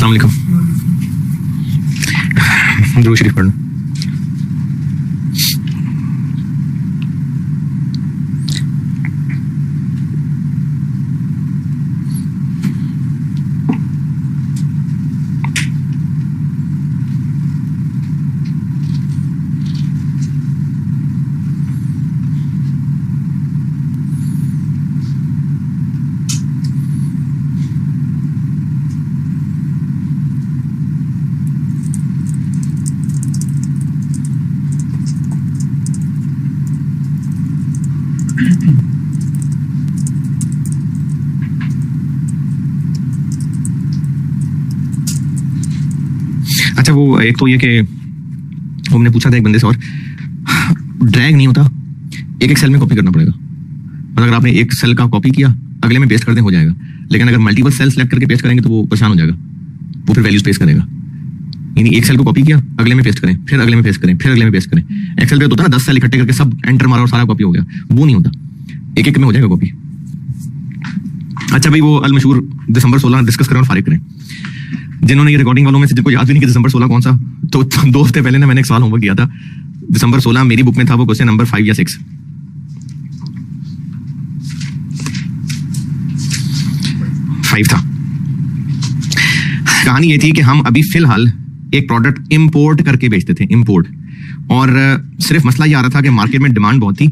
अस्सलाम वालेकुम। दुरूद शरीफ पढ़ लो। अच्छा, वो एक तो ये कि हमने पूछा था एक बंदे से, और ड्रैग नहीं होता, एक सेल में कॉपी करना पड़ेगा। मतलब अगर आपने एक सेल का कॉपी किया, अगले में पेस्ट कर दें हो जाएगा, लेकिन अगर मल्टीपल सेल सेलेक्ट करके पेस्ट करेंगे तो वो परेशान हो जाएगा, वो फिर वैल्यूज पेस्ट करेगा। यानी एक सेल को कॉपी किया, अगले में पेस्ट करें, फिर अगले में पेस्ट करें, फिर अगले में पेस्ट करें। एक्सेल पे तो होता है ना 10 सेल इकट्ठे करके सब एंटर मारा और सारा कॉपी हो गया, वो नहीं होता, एक एक में हो जाएगा कॉपी। अच्छा भाई, वो अल मशहूर दिसंबर 16 डिस्कस करें और फारिग करें। जिन्होंने ये रिकॉर्डिंग वालों में से जिनको याद भी नहीं कि दिसंबर 16 कौन सा, तो 2 हफ्ते पहले ना मैंने एक सवाल होमवर्क किया था। दिसंबर 16 मेरी बुक में था, वो क्वेश्चन नंबर 5 या 6 था। कहानी ये थी कि हम अभी फिलहाल एक प्रोडक्ट इंपोर्ट करके बेचते थे, इंपोर्ट, और सिर्फ मसला ये आ रहा था कि मार्केट में डिमांड बहुत थी,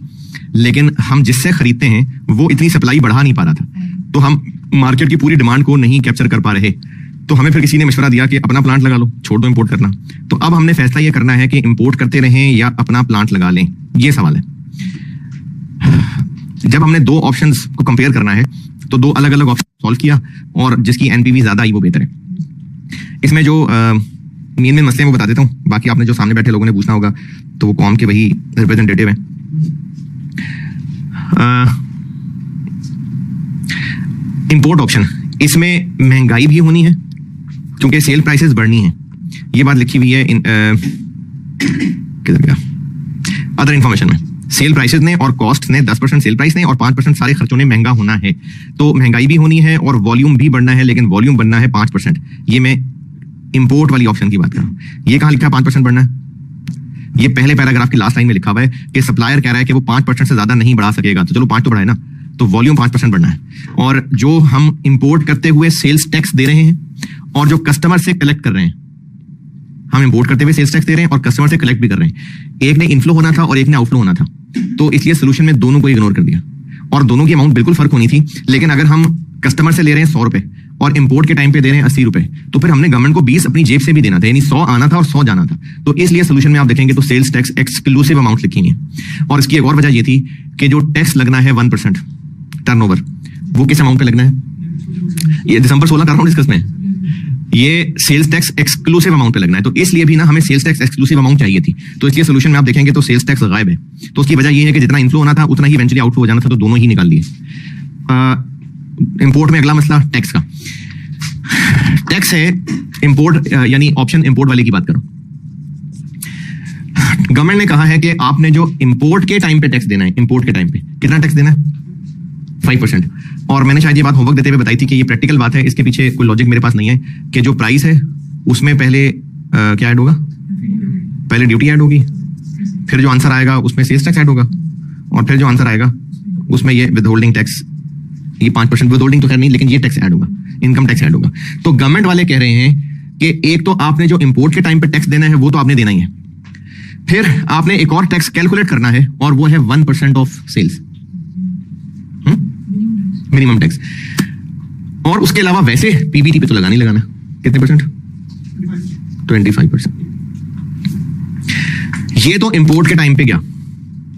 लेकिन हम जिससे खरीदते हैं वो इतनी सप्लाई बढ़ा नहीं पा रहा था, तो हम मार्केट की पूरी डिमांड को नहीं कैप्चर कर पा रहे। तो हमें फिर किसी ने मशवरा दिया कि अपना प्लांट लगा लो, छोड़ दो इंपोर्ट करना। तो अब हमने फैसला ये करना है कि इंपोर्ट करते रहें या अपना प्लांट लगा लें, ये सवाल है। जब हमने 2 ऑप्शंस को कंपेयर करना है तो 2 अलग अलग ऑप्शन सॉल्व किया, और जिसकी एनपीवी ज्यादा आई वो बेहतर है। इसमें जो मेन मसले हैं वो बता देता हूँ, बाकी आपने जो सामने बैठे लोगों ने पूछना होगा तो वो कॉम के वही रिप्रेजेंटेटिव हैं। इंपोर्ट ऑप्शन, इसमें महंगाई भी होनी है क्योंकि सेल प्राइसेस बढ़नी है, ये बात लिखी हुई है किधर गया अदर इंफॉर्मेशन में। सेल प्राइसेस ने और कॉस्ट ने 10% सेल प्राइस ने और 5% सारे खर्चों ने महंगा होना है, तो महंगाई भी होनी है और वॉल्यूम भी बढ़ना है, लेकिन वॉल्यूम बढ़ना है 5%। ये मैं इंपोर्ट वाली ऑप्शन की बात कर रहा हूँ। ये कहाँ लिखा है 5% बढ़ना है? ये पहले पैराग्राफ की लास्ट लाइन में लिखा हुआ है कि सप्लायर कह रहा है कि वो 5% से ज्यादा नहीं बढ़ा सकेगा, तो चलो 5 तो बढ़ाए ना, तो वॉल्यूम 5% बढ़ना है। और जो हम इंपोर्ट करते हुए सेल्स टैक्स दे रहे हैं और जो कस्टमर से कलेक्ट कर रहे हैं, हम इंपोर्ट करते हुए सेल्स टैक्स दे रहे हैं और कस्टमर से कलेक्ट भी कर रहे हैं। एक ने इनफ्लो होना था और एक ने आउटफ्लो होना था, तो इसलिए सोल्यूशन में दोनों को इग्नोर कर दिया, और दोनों की अमाउंट बिल्कुल फर्क होनी थी। लेकिन अगर हम कस्टमर से ले रहे हैं 100 रुपए और इंपोर्ट के टाइम पे दे रहे हैं 80 रुपए, तो फिर हमने गवर्नमेंट को 20 अपनी जेब से भी देना था, यानी 100 आना था और 100 जाना था। तो इसलिए सोल्यूशन में आप देखेंगे तो सेल्स टैक्स एक्सक्लूसिव अमाउंट लिखी है। और इसकी एक और वजह ये थी कि जो टैक्स लगना है 1% टर्नओवर, वो किस अमाउंट पे लगना है? ये दिसंबर 16 कर रहा हूँ डिस्कस में, ये सेल्स टैक्स एक्सक्लूसिव अमाउंट पे लगना है। तो इसलिए भी ना हमें सेल्स टैक्स एक्सक्लूसिव अमाउंट चाहिए थी, तो इसलिए सोल्यूशन में आप देखेंगे तो सेल्स टैक्स गायब है। तो उसकी वजह ये है कि जितना इनफ्लो होना था उतना ही इवेंचुअली आउटफ्लो हो जाना था, तो दोनों ही निकाल लिए। इंपोर्ट में अगला मसला टैक्स का। टैक्स है इंपोर्ट, यानी ऑप्शन इंपोर्ट वाले की बात करो। गवर्नमेंट ने कहा है कि आपने जो इंपोर्ट के टाइम पे टैक्स देना है, इंपोर्ट के टाइम पे कितना टैक्स देना है? 5%। और मैंने शायद ये बात होमवर्क देते हुए बताई थी कि ये प्रैक्टिकल बात है, इसके पीछे कोई लॉजिक मेरे पास नहीं है कि जो प्राइस है उसमें पहले क्या ऐड होगा? पहले ड्यूटी ऐड होगी, फिर जो आंसर आएगा उसमें सेल्स टैक्स ऐड होगा, और फिर जो आंसर आएगा उसमें ये विदहोल्डिंग टैक्स, ये 5% विदहोल्डिंग तो खैर नहीं, लेकिन ये टैक्स ऐड होगा, इनकम टैक्स ऐड होगा। तो गवर्नमेंट वाले कह रहे हैं कि एक तो आपने जो इंपोर्ट के टाइम पे टैक्स देना है वो तो आपने देना ही है, फिर आपने एक और टैक्स कैलकुलेट करना है और वो है 1% ऑफ सेल्स, मिनिमम टैक्स। और उसके अलावा वैसे पीबीटी पे तो लगाना ही लगाना। कितने परसेंट? 25%। ये तो इंपोर्ट के टाइम पे गया,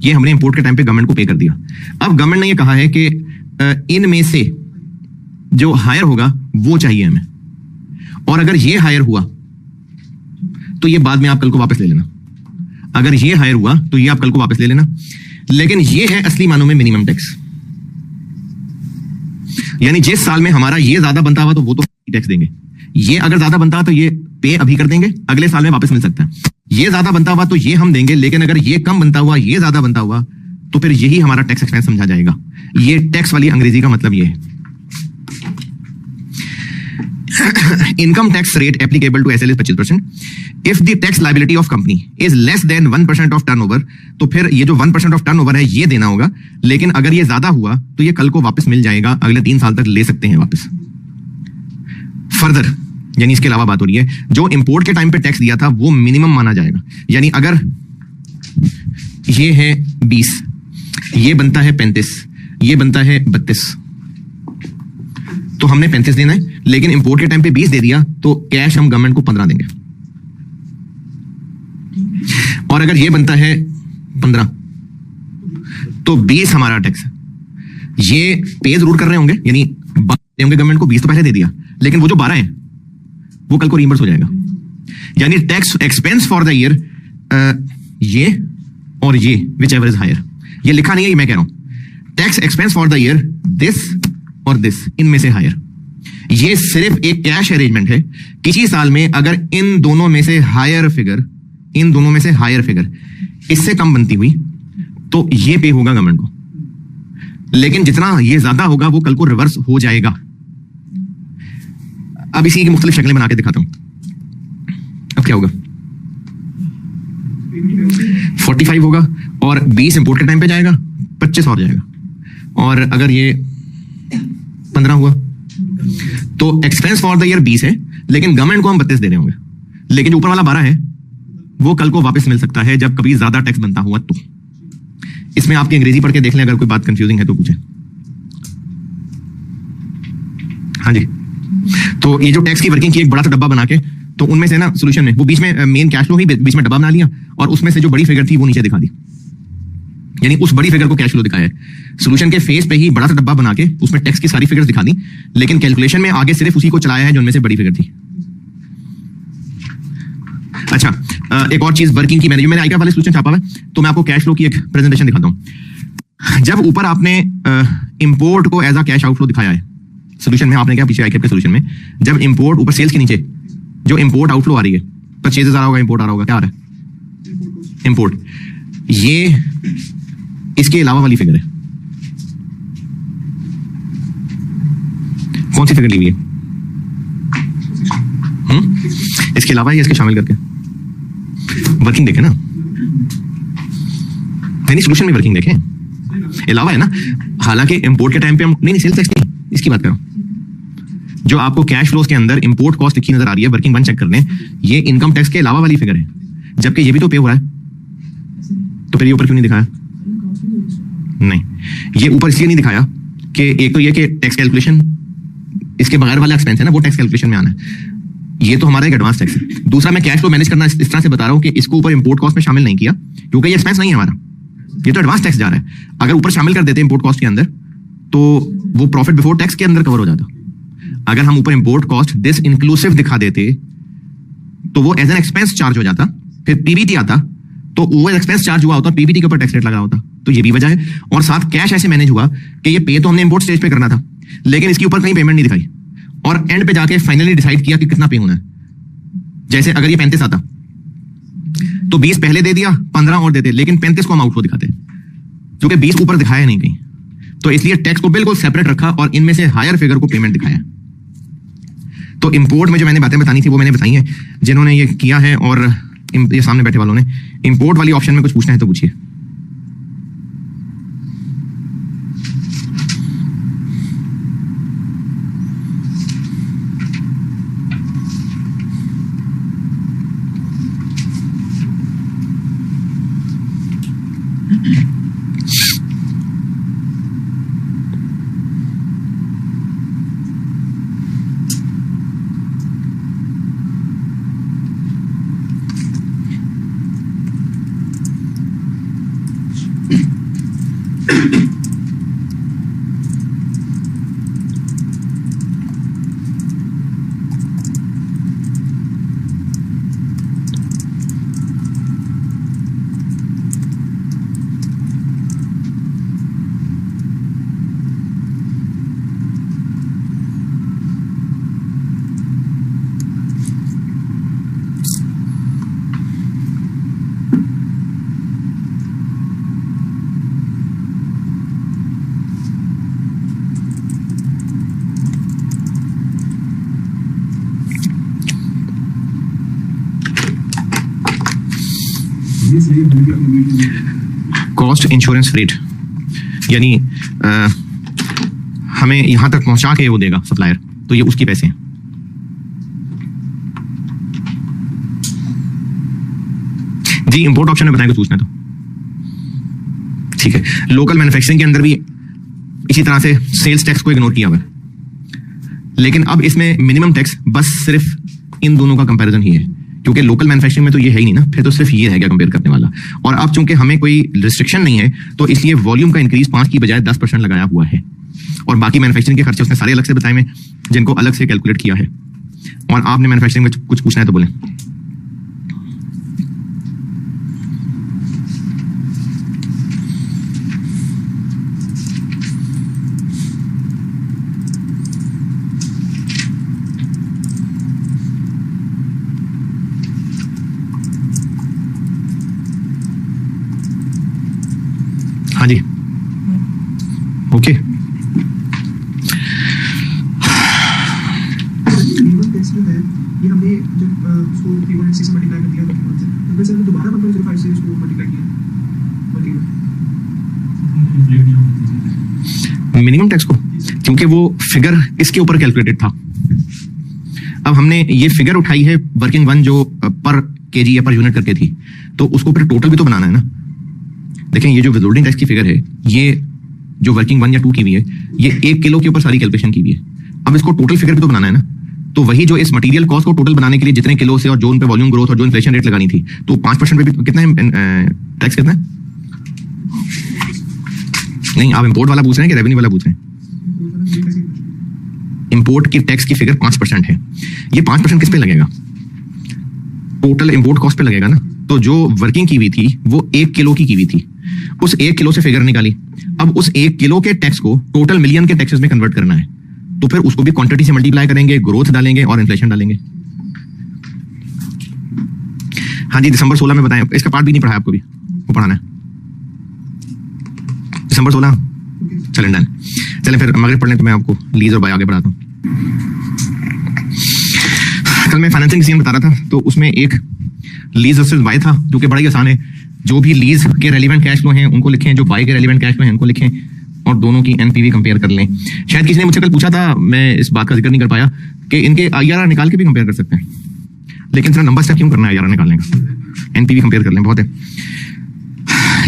ये हमने इंपोर्ट के टाइम पे गवर्नमेंट को पे कर दिया। अब गवर्नमेंट ने ये कहा है कि इनमें से जो हायर होगा वो चाहिए हमें, और अगर ये हायर हुआ तो ये बाद में आप कल को वापस ले लेना। अगर ये हायर हुआ तो ये आप कल को वापस ले लेना, लेकिन ये है असली मानों में मिनिमम टैक्स। यानी जिस साल में हमारा ये ज्यादा बनता हुआ तो वो तो टैक्स देंगे, ये अगर ज्यादा बनता हुआ तो ये पे अभी कर देंगे, अगले साल में वापस मिल सकता है। ये ज्यादा बनता हुआ तो ये हम देंगे, लेकिन अगर ये कम बनता हुआ, ये ज्यादा बनता हुआ, तो फिर यही हमारा टैक्स एक्सपेंस समझा जाएगा। ये टैक्स वाली अंग्रेजी का मतलब ये है। income tax rate applicable to SL is 25%. If the tax liability of company is less than 1% of turnover, तो फिर ये जो 1% of turnover है ये देना होगा, लेकिन अगर ये ज्यादा हुआ तो ये कल को वापस मिल जाएगा, अगले 3 साल तक ले सकते हैं वापस। फर्दर यानी इसके अलावा बात हो रही है, जो इंपोर्ट के टाइम पे टैक्स दिया था वो मिनिमम माना जाएगा, यानी अगर ये है 20, ये बनता है 35, ये बनता है 32, तो हमने 35 देना है, लेकिन इंपोर्ट के टाइम पे 20 दे दिया तो कैश हम गवर्नमेंट को 15 देंगे। और अगर ये बनता है 15 तो 20 हमारा टैक्स। ये पे जरूर कर रहे होंगे, यानी होंगे गवर्नमेंट को 20 तो पहले दे दिया, लेकिन वो जो 12 है वो कल को रीइंबर्स हो जाएगा। यानी tax expense for the year ये और ये विच एवर इज हायर, ये लिखा नहीं है, ये मैं कह रहा हूं। Tax expense for the year this और दिस, इनमें से हायर। ये सिर्फ एक कैश अरेंजमेंट है। किसी साल में अगर इन दोनों में से हायर फिगर, इन दोनों में से हायर फिगर इससे कम बनती हुई तो ये पे होगा गवर्नमेंट को, लेकिन जितना ये ज्यादा होगा वो कल को रिवर्स हो जाएगा। अब इसी की मुख्तलिफ शक्लें बना के दिखाता हूं। अब क्या होगा, 45 होगा और 20 इंपोर्ट के टाइम पे जाएगा, 25 और जाएगा, और अगर ये 15 हुआ तो एक्सपेंस फॉर द ईयर 20 है, लेकिन गवर्नमेंट को हम 32 दे रहे होंगे, लेकिन जो ऊपर वाला 12 है वो कल को वापस मिल सकता है जब कभी ज्यादा टैक्स बनता हुआ। तो इसमें आपकी अंग्रेजी पढ़ के देख लें, अगर कोई बात कंफ्यूजिंग है तो पूछें। हाँ जी, तो ये जो टैक्स की वर्किंग की एक बड़ा सा डब्बा बना के, तो उनमें से ना सोल्यूशन में वो बीच में मेन कैश फ्लो ही बीच में डब्बा बना लिया, और उसमें से जो बड़ी फिगर थी वो नीचे दिखा दी, यानी उस बड़ी फिगर को कैश फ्लो दिखाया है। सोल्यूशन के फेस पे ही बड़ा सा डब्बा बना के उसमें टैक्स की सारी फिगर्स दिखा दी, लेकिन कैलकुलेशन में आगे सिर्फ उसी को चलाया है जो उनमें से बड़ी फिगर थी। अच्छा, एक और चीज वर्किंग की, मैंने आईका वाले सोल्यूशन छापा है, तो मैं आपको कैश फ्लो की एक प्रेजेंटेशन दिखाता हूं। जब ऊपर आपने इंपोर्ट को एज अ कैश आउटफ्लो दिखाया है सोल्यूशन में, आपने क्या पीछे आईका के सोल्यूशन में, जब इंपोर्ट ऊपर सेल्स के नीचे जो इंपोर्ट आउटफ्लो आ रही है, 25,000 होगा, इंपोर्ट आ रहा होगा, क्या आ रहा है इंपोर्ट, ये इसके अलावा वाली फिगर है। कौन सी फिगर ली हुई है? इसके अलावा या इसके शामिल करके? वर्किंग देखे ना, नहीं सोल्यूशन में वर्किंग देखें, अलावा है ना। हालांकि इंपोर्ट के टाइम पे हम नहीं सेल्स टैक्स नहीं, इसकी बात कर रहा हूं। जो आपको कैश फ्लोज के अंदर इंपोर्ट कॉस्ट लिखी नजर आ रही है, वर्किंग वन चेक कर लें, ये इनकम टैक्स के अलावा वाली फिगर है, जबकि ये भी तो पे हो रहा है, तो फिर ये ऊपर क्यों नहीं दिखाया? नहीं, ये ऊपर इसलिए नहीं दिखाया कि एक तो ये कि टैक्स कैलकुलेशन इसके बगैर वाला एक्सपेंस है ना, वो टैक्स कैलकुलेशन में आना है, ये तो हमारा एक एडवांस टैक्स है। दूसरा, मैं कैश फ्लो मैनेज करना इस तरह से बता रहा हूं कि इसको ऊपर इंपोर्ट कॉस्ट में शामिल नहीं किया, क्योंकि ये एक्सपेंस नहीं है हमारा, ये तो एडवांस टैक्स जा रहा है। अगर ऊपर शामिल कर देते इंपोर्ट कॉस्ट के अंदर तो वो प्रॉफिट बिफोर टैक्स के अंदर कवर हो जाता। अगर हम ऊपर इंपोर्ट कॉस्ट दिस इंक्लूसिव दिखा देते तो वो एज एन एक्सपेंस चार्ज हो जाता, फिर पीबीटी आता तो वो एक्सपेंस चार्ज हुआ होता, पीबीटी के ऊपर टैक्स रेट लगा होता। तो ये भी वजह है, और साथ कैश ऐसे मैनेज हुआ कि ये पे तो हमने इंपोर्ट स्टेज पे करना था, लेकिन इसके ऊपर कहीं पेमेंट नहीं दिखाई, और एंड पे जाके फाइनली डिसाइड किया कि कितना पे होना है। जैसे अगर ये 35 आता तो 20 पहले दे दिया, 15 और देते, लेकिन 35 को हम आउटफ्लो दिखाते, जो कि 20 ऊपर दिखाया नहीं कहीं, तो इसलिए टैक्स को बिल्कुल सेपरेट रखा और इनमें से हायर फिगर को पेमेंट दिखाया। तो इंपोर्ट में जो मैंने बातें बतानी थी वो मैंने बताई हैं। जिन्होंने ये किया है और ये सामने बैठे वालों ने इंपोर्ट वाली ऑप्शन में कुछ पूछना है तो पूछिए। कॉस्ट इंश्योरेंस फ्रेट, यानी हमें यहां तक पहुंचा के वो देगा सप्लायर, तो ये उसकी पैसे हैं। जी इंपोर्ट ऑप्शन में बताएंगे पूछना तो ठीक है। लोकल मैन्युफैक्चरिंग के अंदर भी इसी तरह से सेल्स टैक्स को इग्नोर किया हुआ है, लेकिन अब इसमें मिनिमम टैक्स बस सिर्फ इन दोनों का कंपैरिजन ही है, क्योंकि लोकल मैन्युफैक्चरिंग में तो ये है ही नहीं ना, फिर तो सिर्फ ये रह गया कंपेयर करने वाला। और अब चूंकि हमें कोई रिस्ट्रिक्शन नहीं है तो इसलिए वॉल्यूम का इंक्रीज 5 की बजाय 10% लगाया हुआ है, और बाकी मैन्युफैक्चरिंग के खर्चे उसने सारे अलग से बताए हैं जिनको अलग से कैलकुलेट किया है। और आपने मैन्युफैक्चरिंग में कुछ पूछना है तो बोलें। हाँ जी ओके। ये हमने जब उसको 3.6 से मल्टीप्लाई कर दिया तो फिर से हमने दोबारा 1.05 से इसको मल्टीप्लाई किया। मिनिमम टैक्स को, क्योंकि वो फिगर इसके ऊपर कैलकुलेटेड था। अब हमने ये फिगर उठाई है वर्किंग वन जो पर केजी या पर यूनिट करके थी, तो उसको फिर टोटल भी तो बनाना है ना। देखें ये जो विथहोल्डिंग टैक्स की फिगर है, ये जो वर्किंग 1 या 2 की हुई है, ये 1 किलो के ऊपर सारी कैलकुलेशन की हुई है। अब इसको टोटल फिगर भी तो बनाना है ना, तो वही जो इस मटेरियल कॉस्ट को टोटल बनाने के लिए जितने किलो से और जो उन पे वॉल्यूम ग्रोथ और जो इन्फ्लेशन रेट लगानी थी, तो 5% पे भी कितना है टैक्स कितना है? नहीं आप इंपोर्ट वाला पूछ रहे हैं कि रेवेन्यू वाला पूछ रहे हैं? इंपोर्ट की टैक्स की फिगर 5% है। ये 5% किस पे लगेगा? टोटल इंपोर्ट कॉस्ट पे लगेगा ना। तो जो वर्किंग की हुई थी वो 1 किलो की हुई थी, उस 1 किलो से फिगर निकाली। अब उस 1 किलो के टैक्स को टोटल मिलियन के टैक्सेस में कन्वर्ट करना है, तो फिर उसको भी क्वांटिटी से मल्टीप्लाई करेंगे, ग्रोथ डालेंगे और इन्फ्लेशन डालेंगे। हाँ जी दिसंबर 16 में बताएं, इसका पार्ट भी नहीं पढ़ाया आपको, भी वो पढ़ाना है दिसंबर 16। चलें डन, चलें फिर मगरिब पढ़ लें तो मैं आपको लीज और बाय आगे बढ़ाता हूँ। कल मैं फाइनेंसिंग सीन बता रहा था, तो उसमें एक लीज वर्सेस बाय था जो कि बड़ा ही आसान है। जो भी लीज के रेलिवेंट कैश फ्लो हैं उनको लिखें, जो बाय के रेलिवेंट कैश फ्लो हैं उनको लिखें और दोनों की एनपीवी कंपेयर कर लें। शायद किसी ने मुझसे कल पूछा था, मैं इस बात का जिक्र नहीं कर पाया कि इनके आईआरआर निकाल के भी कंपेयर कर सकते हैं, लेकिन सिर्फ नंबर से क्यों करना है आईआरआर निकालने का, एनपीवी कंपेयर कर लें बहुत है।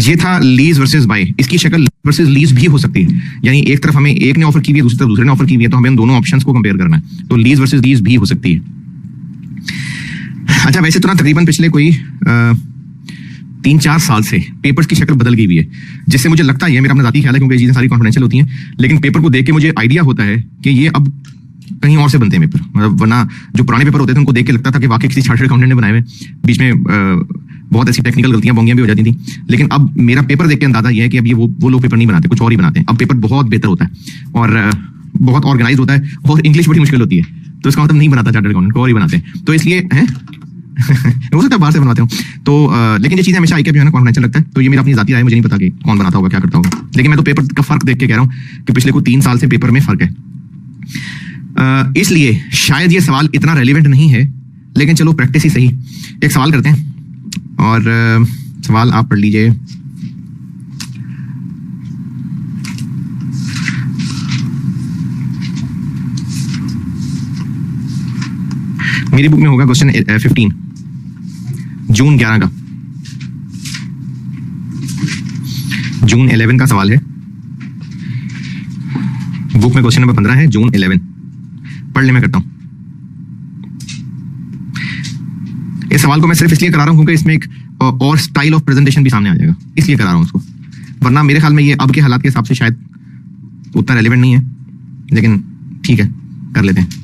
ये था लीज वर्सेस बाय। इसकी शक्ल वर्सेस लीज भी हो सकती है, यानी एक तरफ हमें एक ने ऑफर की हुई है, दूसरी तरफ दूसरे ने ऑफर की हुई है, तो हमें इन दोनों ऑप्शंस को कंपेयर करना है, तो लीज वर्सेस लीज भी हो सकती है। अच्छा वैसे तो ना तकरीबन पिछले कोई 3-4 साल से पेपर्स की शक्ल बदल गई हुई है, जिससे मुझे लगता है, मेरा अपना जाती ख्याल है क्योंकि ये चीजें सारी कॉन्फिडेंशियल होती हैं, लेकिन पेपर को देख के मुझे आइडिया होता है कि ये अब कहीं और से बनते हैं पेपर। मतलब वरना जो पुराने पेपर होते थे उनको देख के लगता था कि वाकई किसी चार्टर्ड अकाउंटेंट ने बनाए हुए, बीच में बहुत ऐसी टेक्निकल गलतियां बोंगियां भी हो जाती थी। लेकिन अब मेरा पेपर देख के अंदाजा यह है कि अब ये वो लोग पेपर नहीं बनाते, कुछ और ही बनाते हैं। अब पेपर बहुत बेहतर होता है और बहुत ऑर्गेनाइज होता है, और इंग्लिश बड़ी मुश्किल होती है, तो इसका मतलब नहीं बनाता चार्टर्ड अकाउंटेंट, और ही बनाते हैं। तो इसलिए है हो सकता है बाहर से बनवाते हो तो लेकिन ये चीजें हमेशा आई के जो है ना कॉन्फिडेंशियल लगता है, तो ये मेरा अपनी जाती राय, मुझे नहीं पता कि कौन बनाता होगा क्या करता होगा, लेकिन मैं तो पेपर का फर्क देख के कह रहा हूँ कि पिछले कोई 3 साल से पेपर में फर्क है। इसलिए शायद ये सवाल इतना रेलिवेंट नहीं है, लेकिन चलो प्रैक्टिस ही सही। एक सवाल करते हैं और सवाल आप पढ़ लीजिए। मेरी बुक में होगा क्वेश्चन 15 जून 11 का, जून 11 का सवाल है। बुक में क्वेश्चन नंबर 15 है, जून 11। पढ़ ले, मैं करता हूं। इस सवाल को मैं सिर्फ इसलिए करा रहा हूं क्योंकि इसमें एक और स्टाइल ऑफ प्रेजेंटेशन भी सामने आ जाएगा, इसलिए करा रहा हूं उसको, वरना मेरे ख्याल में ये अब के हालात के हिसाब से शायद उतना रेलेवेंट नहीं है, लेकिन ठीक है कर लेते हैं।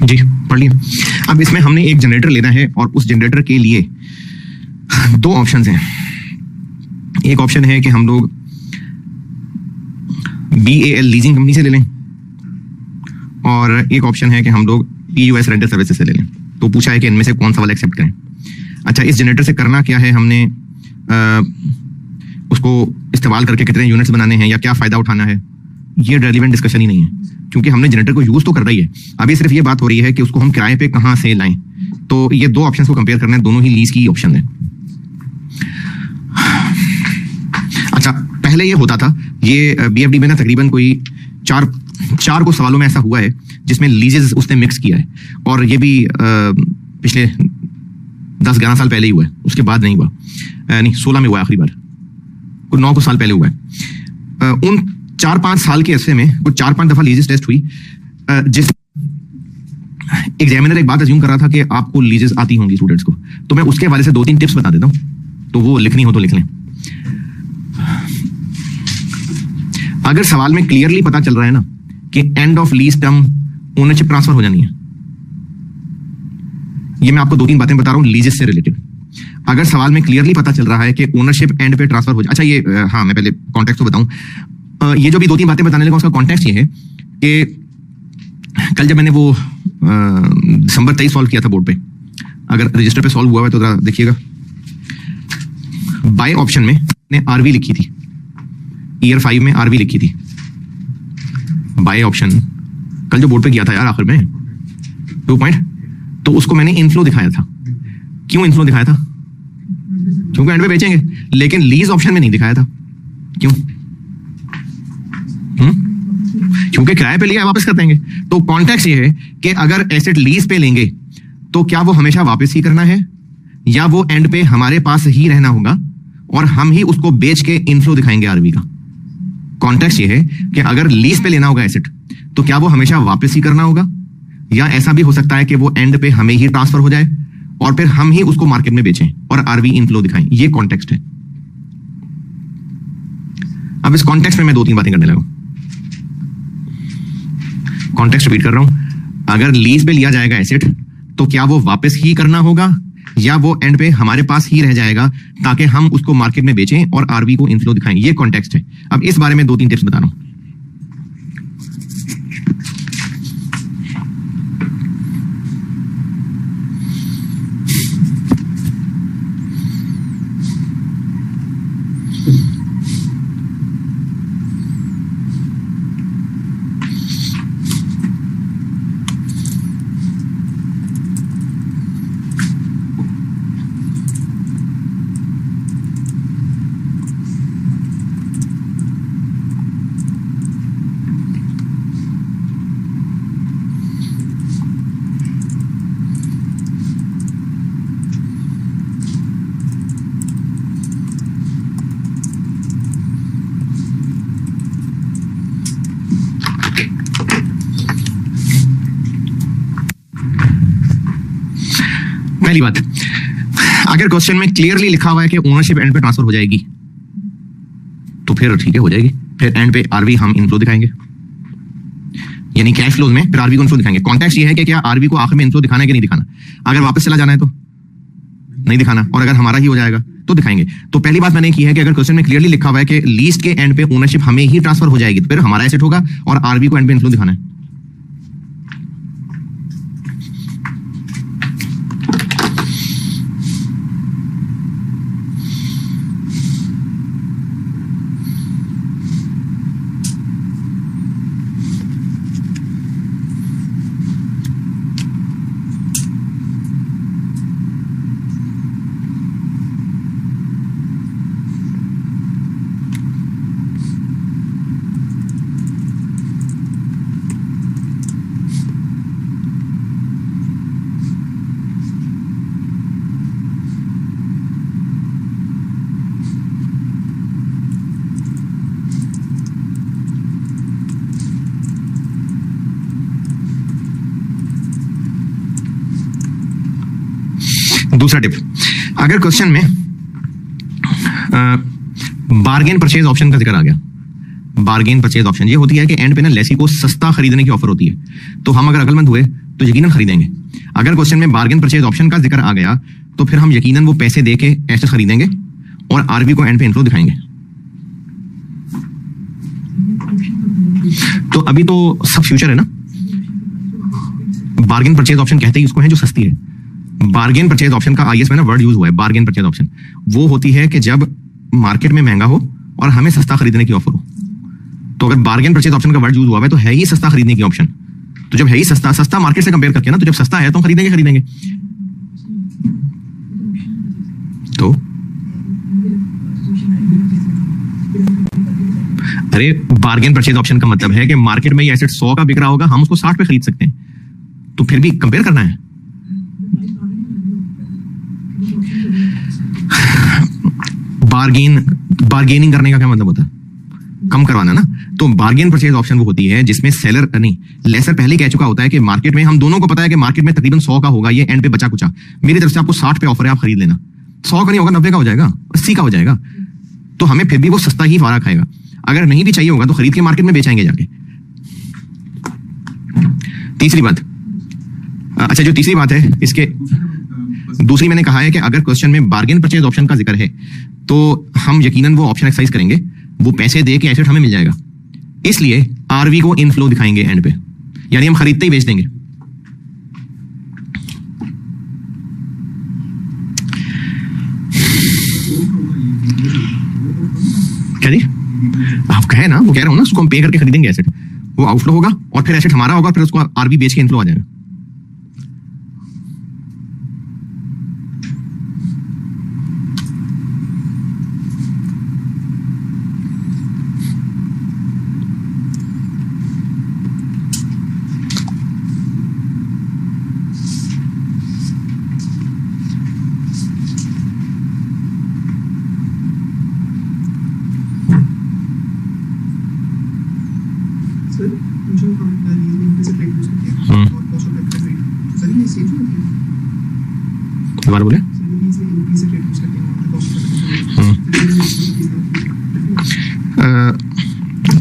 जी पढ़ लिया। अब इसमें हमने एक जनरेटर लेना है और उस जनरेटर के लिए दो ऑप्शंस हैं। एक ऑप्शन है कि हम लोग BAL लीजिंग कंपनी से ले लें और एक ऑप्शन है कि हम लोग PUS रेंटल सर्विसेज से ले लें। तो पूछा है कि इनमें से कौन सा वाला एक्सेप्ट करें। अच्छा, इस जनरेटर से करना क्या है, हमने उसको इस्तेमाल करके कितने यूनिट्स बनाने हैं या क्या फायदा उठाना है, ये रेलिवेंट डिस्कशन ही नहीं है, क्योंकि हमने जनरेटर को यूज तो कर रही है। अभी सिर्फ ये बात हो रही है कि उसको हम किराए पे कहां से लाएं। तो ये दो ऑप्शंस को कंपेयर करना है, दोनों ही लीज की ऑप्शन है। अच्छा, पहले ये होता था, ये BFD में ना तकरीबन कोई चार को सवालों में ऐसा हुआ है जिसमें लीजेस उसने मिक्स किया है, और ये भी पिछले 10-11 साल पहले ही हुआ है, उसके बाद नहीं हुआ। नहीं, 16 में हुआ आखिरी बार, कुछ 9 साल पहले हुआ है। उन 4-5 साल के अरसे में कुछ 4-5 दफा लीजेस टेस्ट हुई, जिस एग्जामिनर एक बात अज्यूम कर रहा था कि आपको लीजेस आती होंगी स्टूडेंट्स को। तो मैं उसके हवाले से 2-3 टिप्स बता देता हूं, तो वो लिखनी हो तो लिख लें। अगर सवाल में क्लियरली पता चल रहा है ना कि end of lease term ownership transfer हो जानी है, ये मैं आपको 2-3 बातें बता रहा हूं लीजेस से रिलेटेड। अगर सवाल में क्लियरली पता चल रहा है कि ओनरशिप एंड पे ट्रांसफर हो जाए, अच्छा ये हाँ मैं पहले कॉन्टेक्स्ट तो बताऊं। ये जो भी 2-3 बातें बताने लगा उसका कॉन्टेक्स्ट ये है कि कल जब मैंने वो दिसंबर 23 सॉल्व किया था बोर्ड पे, अगर रजिस्टर पे सॉल्व हुआ है तो जरा देखिएगा। बाय ऑप्शन में ने RV लिखी थी, ईयर 5 में RV लिखी थी बाय ऑप्शन, कल जो बोर्ड पे गया था यार आखिर में 2 पॉइंट, तो उसको मैंने इनफ्लो दिखाया था। क्यों इनफ्लो दिखाया था? क्योंकि एंड पे बेचेंगे, लेकिन लीज ऑप्शन में नहीं दिखाया था। क्यों? क्योंकि किराए पे लिया वापस कर देंगे। तो कॉन्टेक्स्ट ये है कि अगर एसेट लीज पे लेंगे तो क्या वो हमेशा वापस ही करना है या वो एंड पे हमारे पास ही रहना होगा और हम ही उसको बेच के इनफ्लो दिखाएंगे RV का। कॉन्टेक्स्ट ये है कि अगर लीज पे लेना होगा एसेट तो क्या वो हमेशा वापस ही करना होगा, या ऐसा भी हो सकता है कि वो एंड पे हमें ही ट्रांसफर हो जाए और फिर हम ही उसको मार्केट में बेचें और RV इनफ्लो दिखाएं। ये कॉन्टेक्स्ट है। अब इस कॉन्टेक्स्ट में मैं 2-3 बातें करने लगा। कॉन्टेक्स्ट रिपीट कर रहा हूं, अगर लीज पे लिया जाएगा एसेट तो क्या वो वापस ही करना होगा या वो एंड पे हमारे पास ही रह जाएगा ताकि हम उसको मार्केट में बेचें और RV को इनफ्लो दिखाएं। ये कॉन्टेक्स्ट है। अब इस बारे में 2-3 टिप्स बता रहा हूं। पहली बात, अगर क्वेश्चन में क्लियरली लिखा हुआ है कि ओनरशिप एंड पे ट्रांसफर हो जाएगी तो फिर ठीक है, हो जाएगी। फिर एंड पे RV हम इनफ्लो दिखाएंगे, यानी कैश फ्लोज में फिर RV को इनफ्लो दिखाएंगे। कॉन्टेक्स्ट ये है कि क्या RV को आखिर में इनफ्लो दिखाना है कि नहीं दिखाना। अगर वापस चला जाना है तो नहीं दिखाना, और अगर हमारा ही हो जाएगा तो दिखाएंगे। तो पहली बात मैंने की है कि अगर क्वेश्चन में क्लियरली लिखा हुआ है कि लीज के एंड पे ओनरशिप हमें ही ट्रांसफर हो जाएगी तो फिर हमारा एसेट होगा और RV को एंड पे इनफ्लो दिखाना है। दूसरा टिप, अगर क्वेश्चन में बार्गेन परचेज ऑप्शन का जिक्र आ गया, बार्गेन परचेज ऑप्शन ये होती है कि एंड पे ना लेसी को सस्ता खरीदने की ऑफर होती है। तो हम अगर अकलमंद हुए तो यकीनन खरीदेंगे। अगर क्वेश्चन में बार्गेन परचेज ऑप्शन का जिक्र आ गया तो फिर हम यकीनन वो पैसे दे के एसेट खरीदेंगे और आरवी को एंड पे इनफ्लो दिखाएंगे। तो अभी तो सब फ्यूचर है ना। बार्गेन परचेज ऑप्शन कहते ही उसको है जो सस्ती है। बार्गेन परचेज ऑप्शन का आईएस में ना वर्ड यूज हुआ है, बार्गेन परचेज ऑप्शन। वो होती है कि जब मार्केट में महंगा हो और हमें सस्ता खरीदने की ऑफर हो। तो अगर बार्गेन परचेज ऑप्शन का वर्ड यूज हुआ है तो है ही सस्ता खरीदने की ऑप्शन। तो जब है ही सस्ता मार्केट से कंपेयर करके ना, तो जब सस्ता है तो हम खरीदेंगे। तो अरे बार्गेन परचेज ऑप्शन का मतलब है कि मार्केट में ये एसेट 100 का बिक रहा होगा, हम उसको 60 पे खरीद सकते हैं। तो फिर भी कंपेयर करना है। बार्गेनिंग करने का क्या मतलब होता है? कम करवाना ना। तो बार्गेन परचेज ऑप्शन वो होती है जिसमें सेलर नहीं, लेसर पहले कह चुका होता है कि मार्केट में हम दोनों को पता है कि मार्केट में तकरीबन 100 का होगा, ये एंड पे बचा कुचा, मेरी तरफ से आपको 60 पे ऑफर है, आप खरीद लेना। 100 का नहीं होगा, 90 का हो जाएगा, 80 का हो जाएगा। तो हमें फिर भी वो सस्ता ही वारा खाएगा। अगर नहीं भी चाहिए होगा तो खरीद के मार्केट में बेचाएंगे जाके। तीसरी बात, अच्छा जो तीसरी बात है इसके, दूसरी मैंने कहा है कि अगर क्वेश्चन में बार्गेन परचेज ऑप्शन का जिक्र है तो हम यकीनन वो ऑप्शन एक्सरसाइज करेंगे, वो पैसे दे के एसेट हमें मिल जाएगा। इसलिए आरवी को इनफ्लो दिखाएंगे एंड पे, यानी हम खरीदते ही बेच देंगे। क्या जी? आप कहे ना, वो कह रहा हूं ना, उसको हम पे करके खरीदेंगे एसेट, वो आउटफ्लो होगा और फिर एसेट हमारा होगा, फिर उसको आरवी बेच के इनफ्लो आ जाएगा। दोबारा बोले।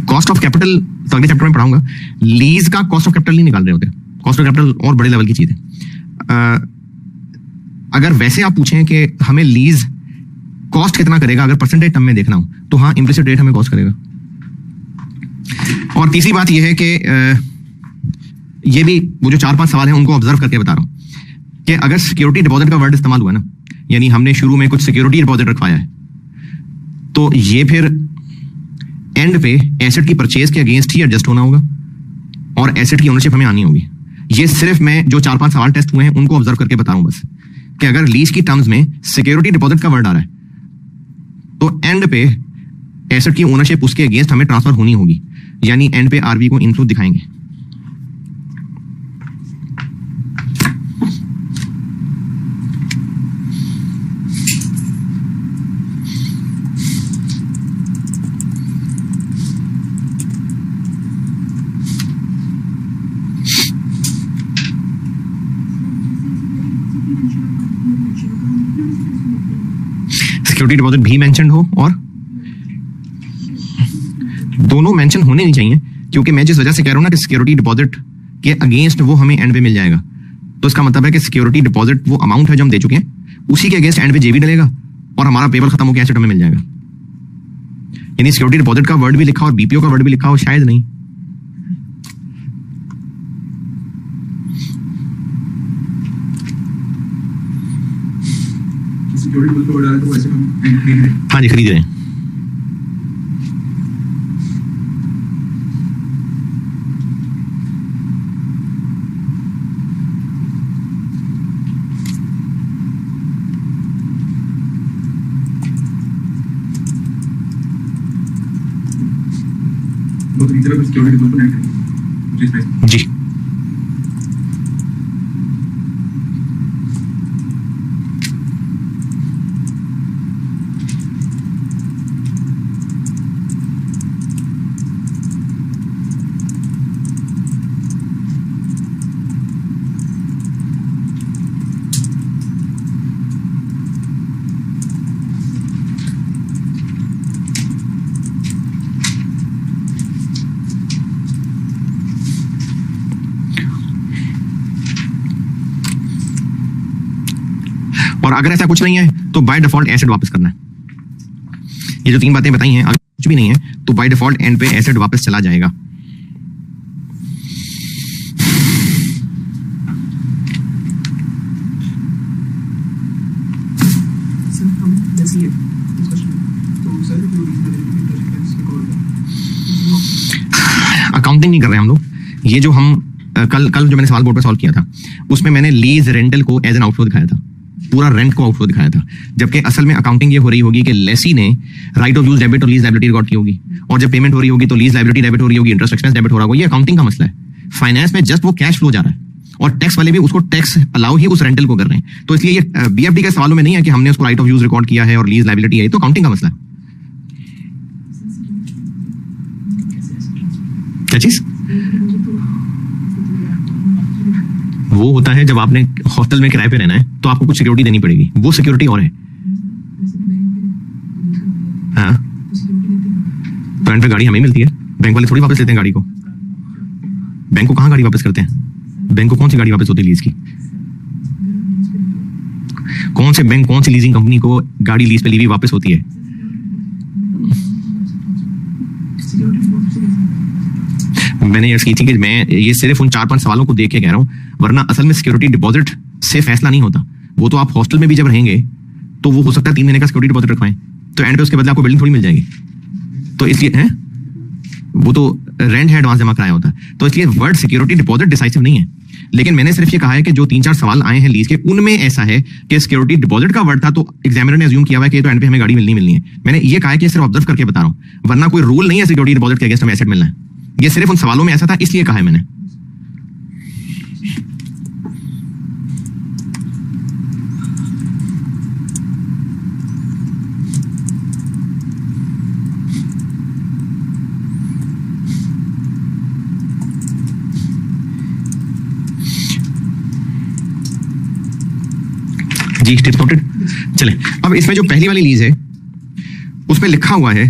कॉस्ट ऑफ कैपिटल तो अगले चैप्टर में पढ़ाऊंगा। लीज का कॉस्ट ऑफ कैपिटल नहीं निकाल रहे होते, कॉस्ट ऑफ कैपिटल और बड़े लेवल की चीज है। अगर वैसे आप पूछें कि हमें लीज कॉस्ट कितना करेगा अगर परसेंटेज टर्म में देखना हो, तो हाँ इम्प्लिसिट रेट हमें कॉस्ट करेगा। और तीसरी बात यह है कि ये भी वो जो 4-5 सवाल हैं उनको ऑब्जर्व करके बता रहा हूं कि अगर सिक्योरिटी डिपॉजिट का वर्ड इस्तेमाल हुआ ना, यानी हमने शुरू में कुछ सिक्योरिटी डिपॉजिट रखवाया है, तो ये फिर एंड पे एसेट की परचेज के अगेंस्ट ही एडजस्ट होना होगा और एसेट की ओनरशिप हमें आनी होगी। ये सिर्फ मैं जो 4-5 सवाल टेस्ट हुए हैं उनको ऑब्जर्व करके बता रहा हूं बस, कि अगर लीज की टर्म्स में सिक्योरिटी डिपॉजिट का वर्ड आ रहा है तो एंड पे एसेट की ओनरशिप उसके अगेंस्ट हमें ट्रांसफर होनी होगी, यानी एंड पे आरवी को इनफ्लो दिखाएंगे। सिक्योरिटी डिपॉजिट भी मेंशन हो और दोनों मेंशन होने नहीं चाहिए, क्योंकि मैं जिस वजह से कह रहा हूं ना कि सिक्योरिटी डिपॉजिट के अगेंस्ट वो हमें एंड पे मिल जाएगा, तो इसका मतलब है कि सिक्योरिटी डिपॉजिट वो अमाउंट है जो हम दे चुके हैं, उसी के अगेंस्ट एंड पे जेबी डलेगा और हमारा पेपर खत्म होकर एसेट हमें मिल जाएगा। यानी सिक्योरिटी डिपॉजिट का वर्ड भी लिखा और बीपीओ का वर्ड भी लिखा हो, शायद नहीं। हाँ जी, खरीद रहे हैं। जी और अगर ऐसा कुछ नहीं है तो बाय डिफॉल्ट एसेट वापस करना है। ये जो 3 बातें बताई हैं, अगर कुछ भी नहीं है तो बाय डिफॉल्ट एंड पे एसेट वापस चला जाएगा। सर हम जैसे ये डिस्कशन तो सर जो अकाउंटिंग नहीं कर रहे हम लोग। ये जो हम कल जो मैंने सवाल बोर्ड पर सॉल्व किया था उसमें मैंने लीज रेंटल को एज एन आउटफ्लो दिखाया था, पूरा रेंट को आउटफ्लो दिखाया था, जबकि असल में अकाउंटिंग ये हो रही होगी कि लेसी ने राइट ऑफ यूज डेबिट और लीज लायबिलिटी रिकॉर्ड की होगी, और जब पेमेंट हो रही होगी तो लीज लायबिलिटी डेबिट हो रही होगी, इंटरेस्ट एक्सपेंस डेबिट हो रहा होगा। ये अकाउंटिंग का मसला है। फाइनेंस में जस्ट वो कैश फ्लो जा रहा है और टैक्स वाले भी उसको टैक्स अलाउ ही उस रेंटल को कर रहे हैं। तो इसलिए ये बीएफडी के सवालों में नहीं है कि हमने उसको राइट ऑफ यूज रिकॉर्ड किया है और लीज लायबिलिटी है, तो अकाउंटिंग का मसला है। क्या चीज? वो होता है जब आपने हॉस्टल में किराए पे रहना है तो आपको कुछ सिक्योरिटी देनी पड़ेगी, वो सिक्योरिटी और है। हाँ, तो एंड पे गाड़ी हमें मिलती है, बैंक वाले थोड़ी वापस लेते हैं गाड़ी को। बैंक को कहाँ गाड़ी वापस करते हैं? बैंक को कौन सी गाड़ी वापस होती है लीज की? कौन से बैंक, कौन सी लीजिंग कंपनी को गाड़ी लीज पे ली हुई वापस होती है? मैंने ये की थी कि मैं ये सिर्फ उन 4-5 सवालों को देख के कह रहा हूं, वरना असल में सिक्योरिटी डिपॉजिट से फैसला नहीं होता। वो तो आप हॉस्टल में भी जब रहेंगे तो वो हो सकता है 3 महीने का सिक्योरिटी डिपॉजिट रखवाएं, तो एंड पे उसके बदले आपको बिल्डिंग थोड़ी मिल जाएगी। तो इसलिए है वो तो रेंट है, एडवांस जमा कराया होता है। तो इसलिए वर्ड सिक्योरिटी डिपॉजिट डिसाइसिव नहीं है। लेकिन मैंने सिर्फ ये कहा है कि जो 3-4 सवाल आए हैं लीज के, उनमें ऐसा है कि सिक्योरिटी डिपॉजिट का वर्ड था तो एग्जामिनर ने अज्यूम किया हुआ है कि तो एंड पे हमें गाड़ी मिलनी है। मैंने ये कहा है कि सिर्फ ऑब्जर्व करके बता रहा हूं, वरना कोई रूल नहीं है सिक्योरिटी डिपॉजिट के अगेंस्ट हमें एसेट मिलना है। ये सिर्फ उन सवालों में ऐसा था, इसलिए कहा है मैंने। जी, टिप्स नोटेड। चले, अब इसमें जो पहली वाली लीज है उसमें लिखा हुआ है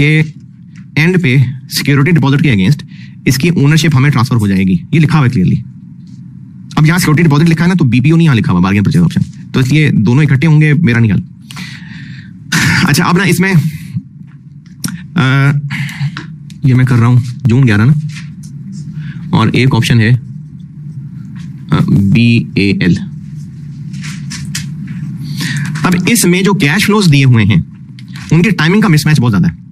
कि एंड पे सिक्योरिटी डिपॉजिट के अगेंस्ट इसकी ओनरशिप हमें ट्रांसफर हो जाएगी, ये लिखा हुआ है क्लियरली। अब यहाँ सिक्योरिटी डिपॉजिट लिखा है ना, तो बीपीओ नहीं यहाँ लिखा हुआ, बार्गेन परचेज ऑप्शन, तो इसलिए दोनों इकट्ठे होंगे, मेरा नहीं ख्याल। अच्छा, अब ना इसमें ये मैं कर रहा हूँ जून 11 ना, और एक ऑप्शन है BAL। अब इसमें जो कैश फ्लोज दिए हुए हैं उनके टाइमिंग का मिसमैच बहुत ज्यादा है।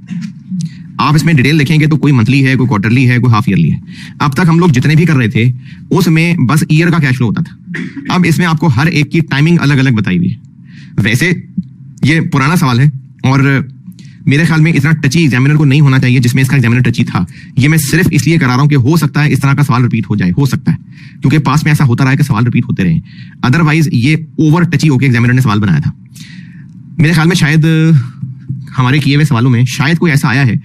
आप इसमें डिटेल देखेंगे तो कोई मंथली है, कोई क्वार्टरली है, कोई हाफ ईयरली है। अब तक हम लोग जितने भी कर रहे थे उसमें बस ईयर का कैश फ्लो होता था। अब इसमें आपको हर एक की टाइमिंग अलग अलग बताई हुई है। वैसे ये पुराना सवाल है और मेरे ख्याल में इतना टची एग्जामिनर को नहीं होना चाहिए जिसमें इसका एग्जामिनर टची था। ये मैं सिर्फ इसलिए करा रहा हूं कि हो सकता है इस तरह का सवाल रिपीट हो जाए, हो सकता है, क्योंकि पास में ऐसा होता रहा है कि सवाल रिपीट होते रहे। अदरवाइज ये ओवर टची होकर एग्जामिनर ने सवाल बनाया था। मेरे ख्याल में शायद हमारे किए हुए सवालों में शायद कोई ऐसा आया है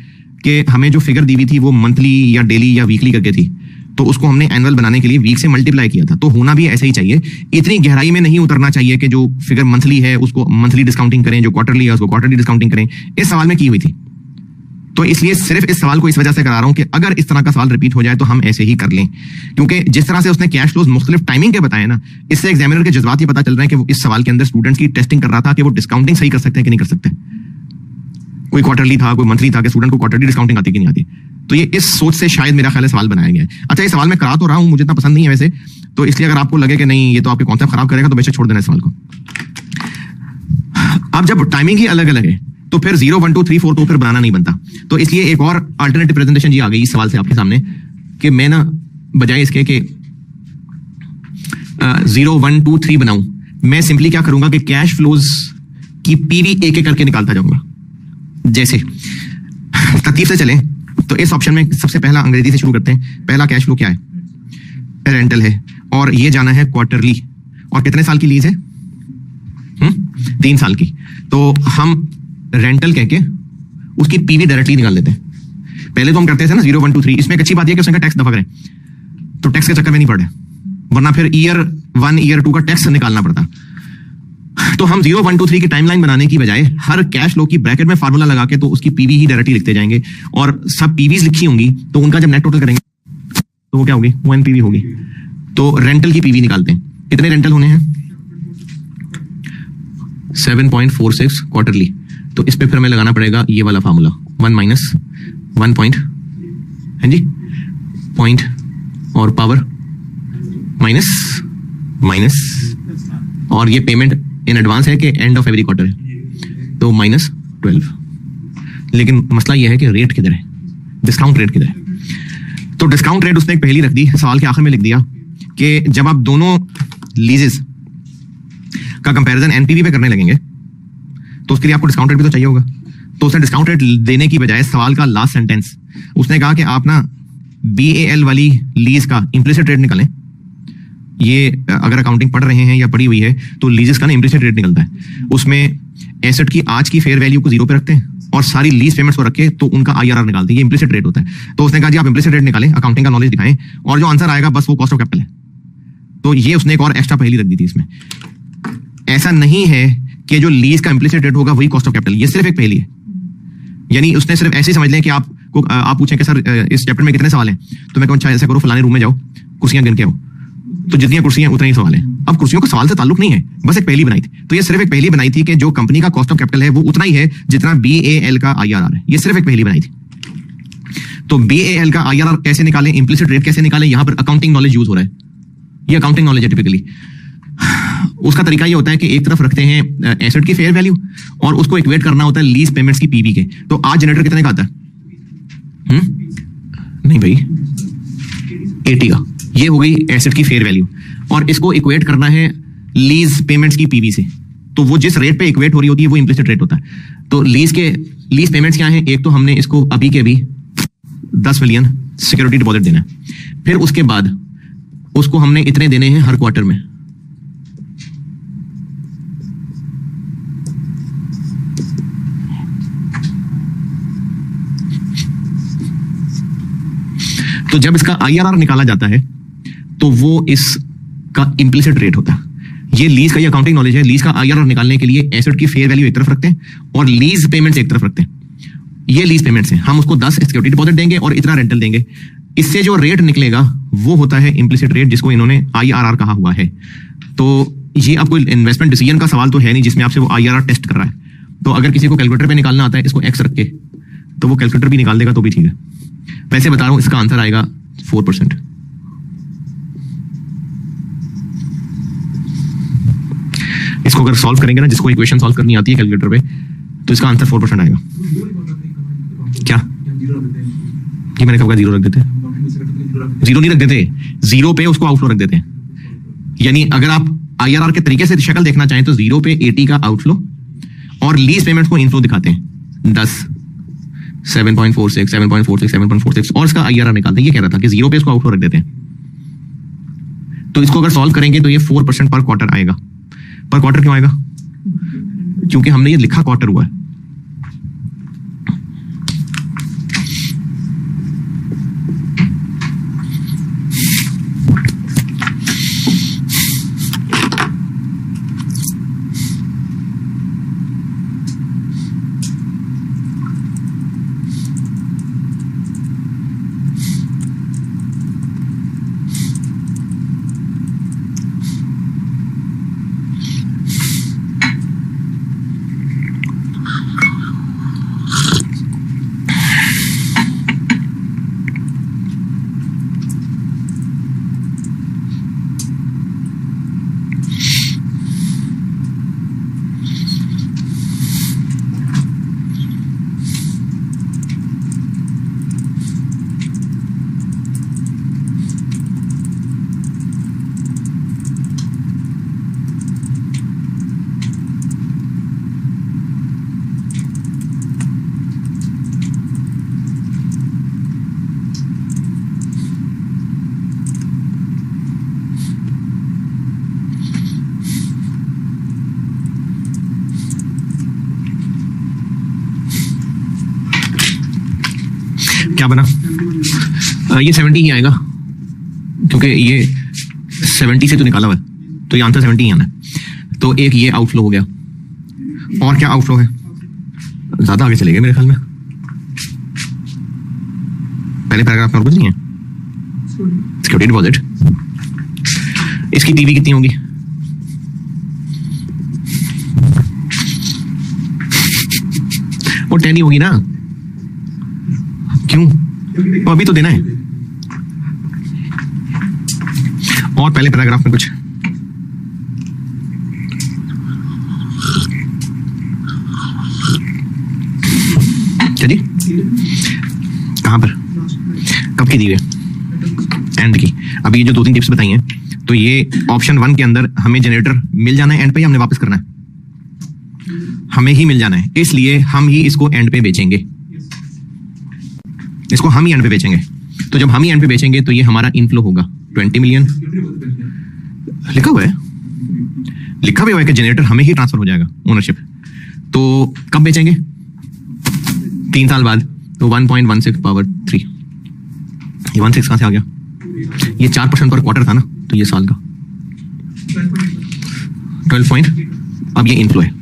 कि हमें जो फिगर दी हुई थी वो मंथली या डेली या वीकली करके थी, तो उसको हमने एनुअल बनाने के लिए वीक से मल्टीप्लाई किया था। तो होना भी ऐसा ही चाहिए, इतनी गहराई में नहीं उतरना चाहिए कि जो फिगर मंथली है उसको मंथली डिस्काउंटिंग करें, जो क्वार्टरली है उसको क्वार्टरली डिस्काउंटिंग करें। इस सवाल में की हुई थी, तो इसलिए सिर्फ इस सवाल को इस वजह से करा रहा हूं कि अगर इस तरह का सवाल रिपीट हो जाए तो हम ऐसे ही कर लें, क्योंकि जिस तरह से उसने कैश फ्लोज मुख्तलिफ टाइमिंग के बताए ना, इससे एग्जामिनर के जज्बात ये पता चल रहे हैं कि वो इस सवाल के अंदर स्टूडेंट्स की टेस्टिंग कर रहा था कि वो डिस्काउंटिंग सही कर सकते हैं कि नहीं कर सकते। कोई क्वार्टरली था, कोई मंथली था, कि स्टूडेंट को क्वार्टरली डिस्काउंटिंग आती कि नहीं आती। तो ये इस सोच से शायद मेरा ख्याल है सवाल बनाया गया है। अच्छा, ये सवाल मैं करा तो रहा हूं, मुझे इतना पसंद नहीं है वैसे, तो इसलिए अगर आपको लगे कि नहीं ये तो आपके कॉन्सेप्ट खराब करेगा तो बेशक छोड़ देना इस सवाल को। अब जब टाइमिंग ही अलग अलग है तो फिर 0, 1, 2, 3, 4 तो फिर बनाना नहीं बनता। तो इसलिए एक और अल्टरनेटिव प्रेजेंटेशन जी आ गई इस सवाल से आपके सामने कि मैं ना बजाय इसके कि 0, 1, 2, 3 बनाऊं, मैं सिंपली क्या करूंगा कि कैश फ्लोज की पीवी एक एक करके निकालता जाऊंगा। जैसे तरतीब से चलें तो इस ऑप्शन में सबसे पहला अंग्रेजी से शुरू करते हैं। पहला कैश फ्लो क्या है? रेंटल है और ये जाना है क्वार्टरली, और कितने साल की लीज है? 3 साल की। तो हम रेंटल कह के उसकी पीवी डायरेक्टली निकाल लेते हैं। पहले तो हम करते थे ना 0, 1, 2, 3। इसमें एक अच्छी बात यह कि उसने टैक्स दफा करें तो टैक्स के चक्कर में नहीं पड़े, वरना फिर ईयर 1 ईयर 2 का टैक्स निकालना पड़ता। तो हम 0, 1, 2, 3 की टाइमलाइन बनाने की बजाय हर कैश फ्लो की ब्रैकेट में फार्मूला लगा के तो उसकी पीवी ही डायरेक्टली लिखते जाएंगे, और सब पीवीज लिखी होंगी तो उनका जब नेट टोटल करेंगे तो वो क्या होगी? 1 पीवी होगी। तो रेंटल की पीवी निकालते हैं। कितने रेंटल होने हैं? 7.46 क्वार्टरली। तो इस पे फिर हमें लगाना पड़ेगा ये वाला फार्मूला 1 माइनस 1 पॉइंट, है जी, पॉइंट और पावर माइनस माइनस, और ये पेमेंट इन एडवांस है कि एंड ऑफ एवरी क्वार्टर है, तो -12। लेकिन मसला ये है कि रेट किधर है, डिस्काउंट रेट किधर है? तो डिस्काउंट रेट उसने एक पहली रख दी, सवाल के आखिर में लिख दिया कि जब आप दोनों लीजेस का कंपैरिजन एनपीवी पे करने लगेंगे तो उसके लिए आपको डिस्काउंट रेट भी तो चाहिए होगा। तो उसने डिस्काउंट रेट देने की बजाय सवाल का लास्ट सेंटेंस उसने कहा कि आप ना BAL वाली लीज का इम्प्लिसिट रेट निकालें। ये अगर अकाउंटिंग पढ़ रहे हैं या पढ़ी हुई है तो लीजेस का ना इम्प्लिसिट रेट निकलता है, उसमें एसेट की आज की फेयर वैल्यू को 0 पे रखते हैं और सारी लीज पेमेंट्स को रखे तो उनका IRR निकालते हैं। ये इम्प्लिसिट रेट होता है। तो उसने कहा जी आप इम्प्लिसिट रेट निकालें, अकाउंटिंग का नॉलेज दिखाएं और जो आंसर आएगा बस वो कॉस्ट ऑफ कैपिटल है। तो ये उसने एक और एक्स्ट्रा पहली रख दी थी इसमें। ऐसा नहीं है कि जो लीज का इम्प्लिसिट रेट होगा वही कॉस्ट ऑफ कैपिटल, ये सिर्फ एक पहली है। यानी उसने सिर्फ ऐसे समझ लें कि आप पूछें कि सर इस चैप्टर में कितने सवाल हैं, तो मैं कहूँ अच्छा ऐसा करो फलाने रूम में जाओ, कुर्सियां गिन के आओ, तो जितनी कुर्सियां उतने ही सवाल है। अब कुर्सियों का सवाल से ताल्लुक नहीं है, बस एक पहली बनाई थी। तो ये सिर्फ एक पहली बनाई थी कि जो कंपनी का कॉस्ट ऑफ कैपिटल है वो उतना ही है जितना BAL का IRR है। ये सिर्फ एक पहली बनाई थी। तो BAL का IRR कैसे निकालें, इम्प्लिसिट रेट कैसे निकालें, यहां पर अकाउंटिंग नॉलेज यूज हो रहा है। ये अकाउंटिंग नॉलेज है टिपिकली। उसका तरीका ये होता है कि एक तरफ रखते हैं एसेट की फेयर वैल्यू और उसको इक्वेट करना होता है लीज पेमेंट्स की PV के। तो आज जनरेटर कितने का आता है? नहीं भाई 80 का। ये हो गई एसेट की फेयर वैल्यू और इसको इक्वेट करना है लीज पेमेंट्स की PV से। तो वो जिस रेट पे इक्वेट हो रही होती है वो इम्प्लिसिट रेट होता है। तो लीज पेमेंट्स क्या है? एक तो हमने इसको अभी के अभी 10 मिलियन सिक्योरिटी डिपॉजिट देना है, फिर उसके बाद उसको हमने इतने देने हैं हर क्वार्टर में। तो जब इसका IRR निकाला जाता है तो वो इसका इम्प्लिसिट रेट होता है। ये लीज का, ये अकाउंटिंग नॉलेज है। लीज का IRR निकालने के लिए एसेट की फेयर वैल्यू एक तरफ रखते हैं और लीज पेमेंट्स एक तरफ रखते हैं। ये लीज पेमेंट्स हैं, हम उसको 10 सिक्योरिटी डिपॉजिट देंगे और इतना रेंटल देंगे। इससे जो रेट निकलेगा वो होता है इम्प्लिसिट रेट, जिसको इन्होंने IRR कहा हुआ है। तो ये आपको इन्वेस्टमेंट डिसीजन का सवाल तो है नहीं जिसमें आपसे वो IRR टेस्ट कर रहा है। तो अगर किसी को कैलकुलेटर पे निकालना आता है इसको X रख के, तो वो कैलकुलेटर भी निकाल देगा तो भी ठीक है। वैसे बता रहा हूं इसका आंसर आएगा 4%। इसको अगर सॉल्व करेंगे ना, जिसको इक्वेशन सॉल्व करनी आती है कैलकुलेटर पे, तो इसका आंसर 4% आएगा। क्या ये मैंने कहा 0 रख देते हैं? 0 नहीं रख देते, 0 पे उसको आउटफ्लो रख देते हैं। यानी अगर आप IRR के तरीके से शक्ल देखना चाहें तो 0 पे 80 का आउटफ्लो और लीज पेमेंट्स को इनफ्लो दिखाते हैं 10, 7.46, 7.46, 7.46 और इसका IRR निकालते हैं। ये कह रहा था कि 0 पे इसको आउटफ्लो रख देते हैं। तो इसको अगर सॉल्व करेंगे तो ये 4% पर क्वार्टर आएगा। पर क्वार्टर क्यों आएगा? क्योंकि हमने ये लिखा क्वार्टर हुआ है। क्या बना? ये 70 ही आएगा क्योंकि ये 70 से तो निकाला हुआ है, तो ये आंसर 70 ही आना है। तो एक ये आउटफ्लो हो गया। और क्या आउटफ्लो है? ज्यादा आगे चले गए मेरे ख्याल में। पहले पैराग्राफ में और कुछ नहीं है। सिक्योरिटी डिपॉजिट, इसकी टीवी कितनी होगी? और 10 ही होगी ना, क्यों? तो अभी तो देना है। और पहले पैराग्राफ में कुछ चलिए, कहां पर, कब की दी है? एंड की। अब ये जो 2-3 टिप्स बताई हैं, तो ये ऑप्शन 1 के अंदर हमें जनरेटर मिल जाना है एंड पे, हमने वापस करना है, हमें ही मिल जाना है, इसलिए हम ही इसको एंड पे बेचेंगे, इसको हम ही एंड पे बेचेंगे। तो जब हम ही एंड पे बेचेंगे तो ये हमारा इनफ्लो होगा 20 मिलियन। लिखा हुआ है, लिखा भी हुआ है कि जनरेटर हमें ही ट्रांसफर हो जाएगा ओनरशिप। तो कब बेचेंगे? 3 साल बाद। तो 1.16 पावर 3, ये 16 कहां से आ गया? ये 4% पर क्वार्टर था ना, तो ये साल का 12 पॉइंट। अब ये इनफ्लो है,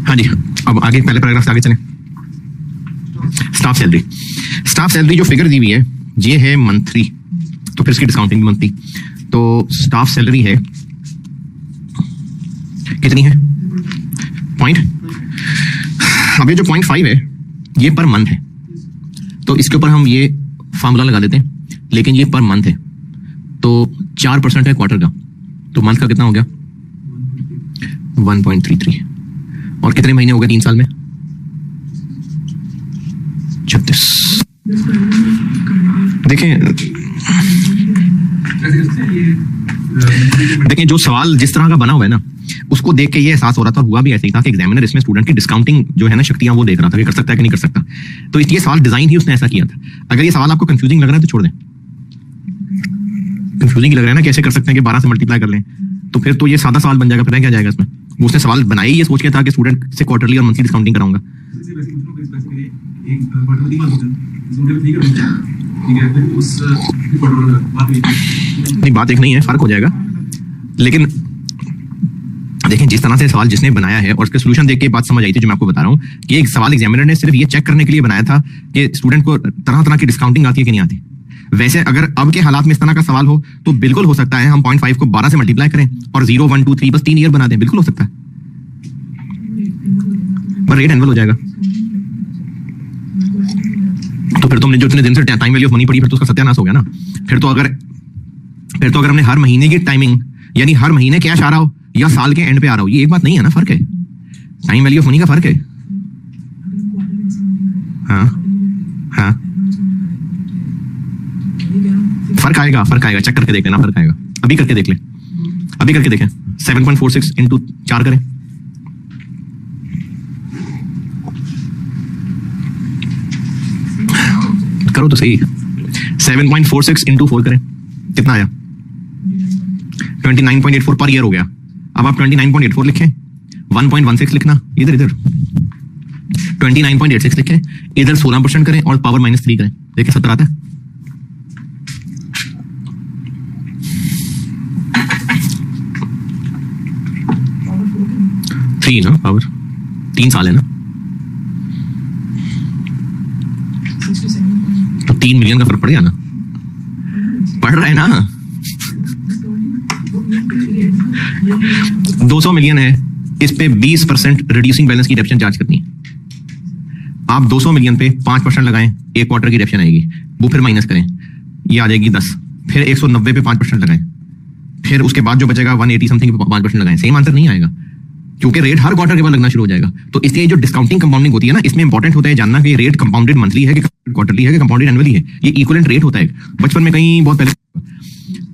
हाँ जी। अब आगे पहले पैराग्राफ से आगे चलें। स्टाफ सैलरी, स्टाफ सैलरी जो फिगर दी हुई है ये है मंथली, तो फिर इसकी डिस्काउंटिंग मंथली। तो स्टाफ सैलरी है कितनी है? पॉइंट। अब ये जो 0.5 है ये पर मंथ है, तो इसके ऊपर हम ये फार्मूला लगा देते हैं, लेकिन ये पर मंथ है, तो 4% है क्वार्टर का, तो मंथ का कितना हो गया? 1.33। और कितने महीने हो गए 3 साल में? 36। देखें जो सवाल जिस तरह का बना हुआ है ना, उसको देख के ये एहसास हो रहा था, हुआ भी ऐसे ही था कि एग्जामिनर इसमें स्टूडेंट की डिस्काउंटिंग जो है ना शक्तियां वो देख रहा था कि कर सकता है कि नहीं कर सकता। तो ये सवाल डिजाइन ही उसने ऐसा किया था। अगर ये सवाल आपको कंफ्यूजिंग लग रहा है तो छोड़ दें, कंफ्यूजिंग लग रहा है ना कैसे कर सकते हैं कि 12 से मल्टीप्लाई कर लें, तो फिर तो ये सादा सवाल बन जाएगा। पता है क्या जाएगा इसमें? वो उसने सवाल बनाया ही ये सोच के था कि स्टूडेंट से क्वार्टरली और मंथली डिस्काउंटिंग कराऊंगा। नहीं बात एक नहीं है, फर्क हो जाएगा। लेकिन देखें जिस तरह से सवाल जिसने बनाया है और उसके सोल्यूशन देख के बात समझ आई थी, जो मैं आपको बता रहा हूँ कि एक सवाल एग्जामिनर ने सिर्फ ये चेक करने के लिए बनाया था कि स्टूडेंट को तरह तरह की डिस्काउंटिंग आती है कि नहीं आती। वैसे अगर अब के हालात में इस तरह का सवाल हो तो बिल्कुल हो सकता है हम 0.5 को 12 से मल्टीप्लाई करें और 0, 1, 2, 3 बस 3 ईयर बना दें, बिल्कुल हो सकता है, पर रेट एनुअल हो जाएगा। तो फिर तुमने जो इतने दिन से टाइम वैल्यू ऑफ मनी पड़ी, फिर तो उसका सत्यानाश हो गया ना। फिर तो अगर हमने हर महीने की टाइमिंग यानी हर महीने कैश आ रहा हो या साल के एंड पे आ रहा हो, ये एक बात नहीं है ना, फर्क है, टाइम वैल्यू ऑफ मनी का फर्क है। हाँ हाँ फर्क आएगा, चेक करके देख लेना, फर्क आएगा। अभी करके देख ले, अभी करके देखें। 7.46 × 4 करें, करो तो सही। 7.46 इंटू 4 करें, कितना आया? 29.84 पर ईयर हो गया। अब आप 29.84 लिखें, 1.16 लिखना इधर इधर, 29.86 लिखें इधर, 16% करें और पावर -3 करें, देखिए 70 आता है। थ्री ना पावर, 3 साल है ना, तो 3 मिलियन का फर्क पड़ गया ना, पड़ रहा है ना। 200 मिलियन है, इस पे 20% रिड्यूसिंग बैलेंस की डेप्शन चार्ज करनी है। आप 200 मिलियन पे 5% लगाएं, एक क्वार्टर की डेप्शन आएगी, वो फिर माइनस करें, ये आ जाएगी 10, फिर 190 पे 5% लगाएं, फिर उसके बाद जो बचेगा 180 समथिंग पे 5% लगाएं, सेम आंसर नहीं आएगा क्योंकि रेट हर क्वार्टर के बाद लगना शुरू हो जाएगा। तो इसलिए जो डिस्काउंटिंग कंपाउंडिंग होती है ना, इसमें इंपॉर्टेंट होता है जानना कि रेट कंपाउंडेड मंथली है कि क्वार्टरली है कि कंपाउंडेड एनुअली है। ये इक्विवेलेंट रेट होता है। बचपन में कहीं बहुत पहले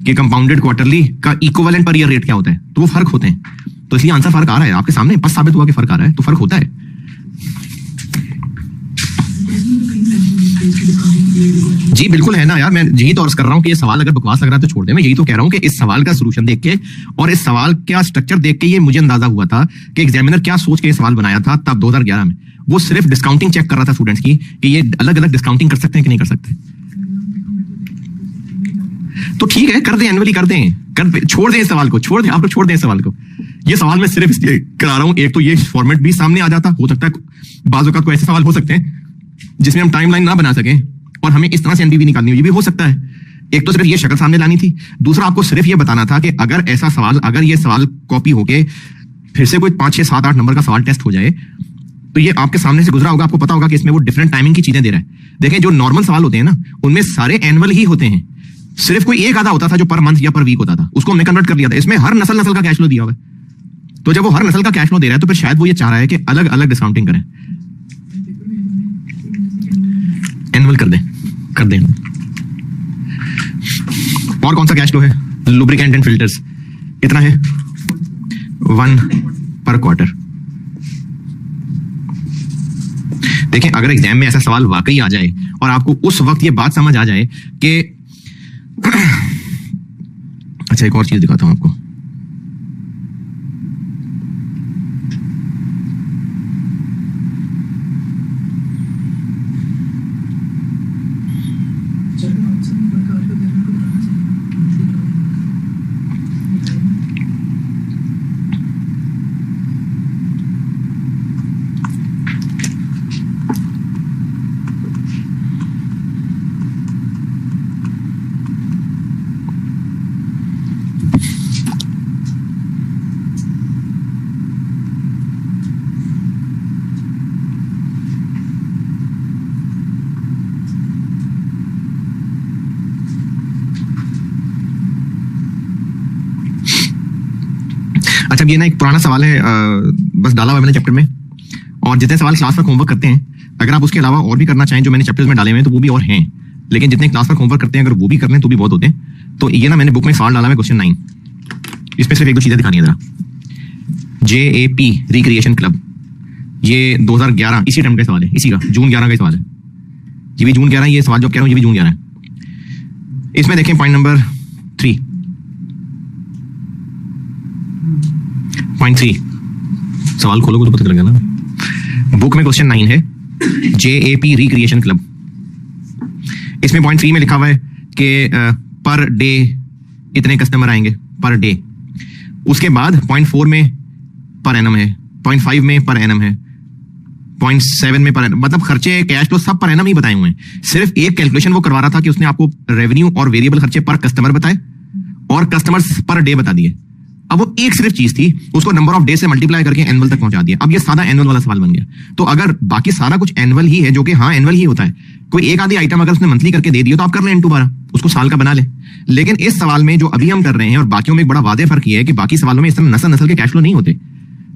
कि कंपाउंडेड क्वार्टरली का इक्विवेलेंट पर ईयर रेट क्या होता है, तो वो फर्क होते हैं। तो इसलिए आंसर फर्क आ रहा है आपके सामने, बस साबित हुआ कि फर्क आ रहा है, तो फर्क होता है। जी बिल्कुल है ना यार, मैं यही तो अर्ज कर रहा हूं कि ये सवाल अगर बकवास लग रहा है तो छोड़ दे। मैं यही तो कह रहा हूं कि इस सवाल का सॉल्यूशन देख के और इस सवाल का स्ट्रक्चर देख के ये मुझे अंदाजा हुआ था कि एग्जामिनर क्या सोच के ये सवाल बनाया था तब 2011 में। वो सिर्फ डिस्काउंटिंग चेक कर रहा था स्टूडेंट्स की कि ये अलग अलग डिस्काउंटिंग कर सकते हैं कि नहीं कर सकते। तो ठीक है, कर दें, एनुअली कर दें, छोड़ दें इस सवाल को, छोड़ दें, आप लोग छोड़ दें इस सवाल को। ये सवाल मैं सिर्फ इसलिए करा रहा हूं, एक तो ये फॉर्मेट भी सामने आ जाता, हो सकता है बाज़ औक़ात कोई ऐसे सवाल हो सकते हैं जिसमें हम टाइमलाइन ना बना सकें और हमें इस तरह से एनपीवी निकालनी हो, ये भी हो सकता है। एक तो सिर्फ ये शक्ल सामने लानी थी, दूसरा आपको सिर्फ ये बताना था कि अगर ऐसा सवाल, अगर ये सवाल कॉपी होके फिर से कोई 5, 6, 7, 8 नंबर का सवाल टेस्ट हो जाए तो ये आपके सामने से गुजरा होगा, आपको पता होगा कि इसमें वो डिफरेंट टाइमिंग की चीजें दे रहा है। देखें, जो नॉर्मल सवाल होते हैं ना, उनमें सारे एनुअल ही होते हैं, सिर्फ कोई एक आधा होता था जो पर मंथ या पर वीक होता था, उसको हमने कन्वर्ट कर लिया था। इसमें हर नस्ल का कैश फ्लो दिया हुआ है, तो जब वो हर नस्ल का कैश फ्लो दे रहा है तो फिर शायद वो ये चाह रहा है कि अलग अलग डिस्काउंटिंग करें। एनुअल कर दें। और कौन सा कैश फ्लो है? लुब्रिकेंट एंड फिल्टर्स, कितना है? 1 पर क्वार्टर। देखें, अगर एग्जाम में ऐसा सवाल वाकई आ जाए और आपको उस वक्त ये बात समझ आ जाए कि अच्छा, एक और चीज दिखाता हूं आपको। अच्छा, ये ना एक पुराना सवाल है, बस डाला हुआ है मैंने चैप्टर में, और जितने सवाल क्लास वर्क होमवर्क करते हैं, अगर आप उसके अलावा और भी करना चाहें जो मैंने चैप्टर्स में डाले हुए हैं तो वो भी और हैं, लेकिन जितने क्लास वर्क होमवर्क करते हैं अगर वो भी कर लें तो भी बहुत होते हैं। तो ये ना मैंने बुक में सवाल डाला है, क्वेश्चन 9, इसमें सिर्फ एक दो चीजें दिखानी है जरा। JAP रिक्रिएशन क्लब, ये 2011 इसी टाइम का सवाल है, इसी का जून 11 का सवाल है, ये भी जून 11, ये सवाल जो कह रहा हूँ ये भी जून 11 है। इसमें देखें पॉइंट नंबर 3, पॉइंट 3, सवाल खोलोगे तो पता चलेगा ना। बुक में क्वेश्चन 9 है, JAP रिक्रिएशन क्लब। इसमें पॉइंट 3 में लिखा हुआ है कि पर डे इतने कस्टमर आएंगे पर डे। उसके बाद पॉइंट 4 में पर एनम है, पॉइंट 5 में पर एनम है, पॉइंट 7 में पर एनम, मतलब खर्चे कैश फ्लो सब पर एनम ही बताए हुए हैं। सिर्फ एक कैलकुलेशन वो करवा रहा था कि उसने आपको रेवेन्यू और वेरिएबल खर्चे पर कस्टमर बताए और कस्टमर्स पर डे बता दिए। अब वो एक सिर्फ चीज थी, उसको नंबर ऑफ डे से मल्टीप्लाई करके एनुअल तक पहुंचा दिया। अब ये सादा एनुअल वाला सवाल बन गया। तो अगर बाकी सारा कुछ एनुअल ही है, जो कि हाँ एनुअल ही होता है, कोई एक आधी आइटम अगर उसने मंथली करके दे दिया तो आप कर लें इनटू 12, उसको साल का बना ले। लेकिन इस सवाल में जो अभी हम कर रहे हैं और बाकियों में एक बड़ा वादे फर्क ये है कि बाकी सवालों में इस तरह नस्ल के कैश फ्लो नहीं होते,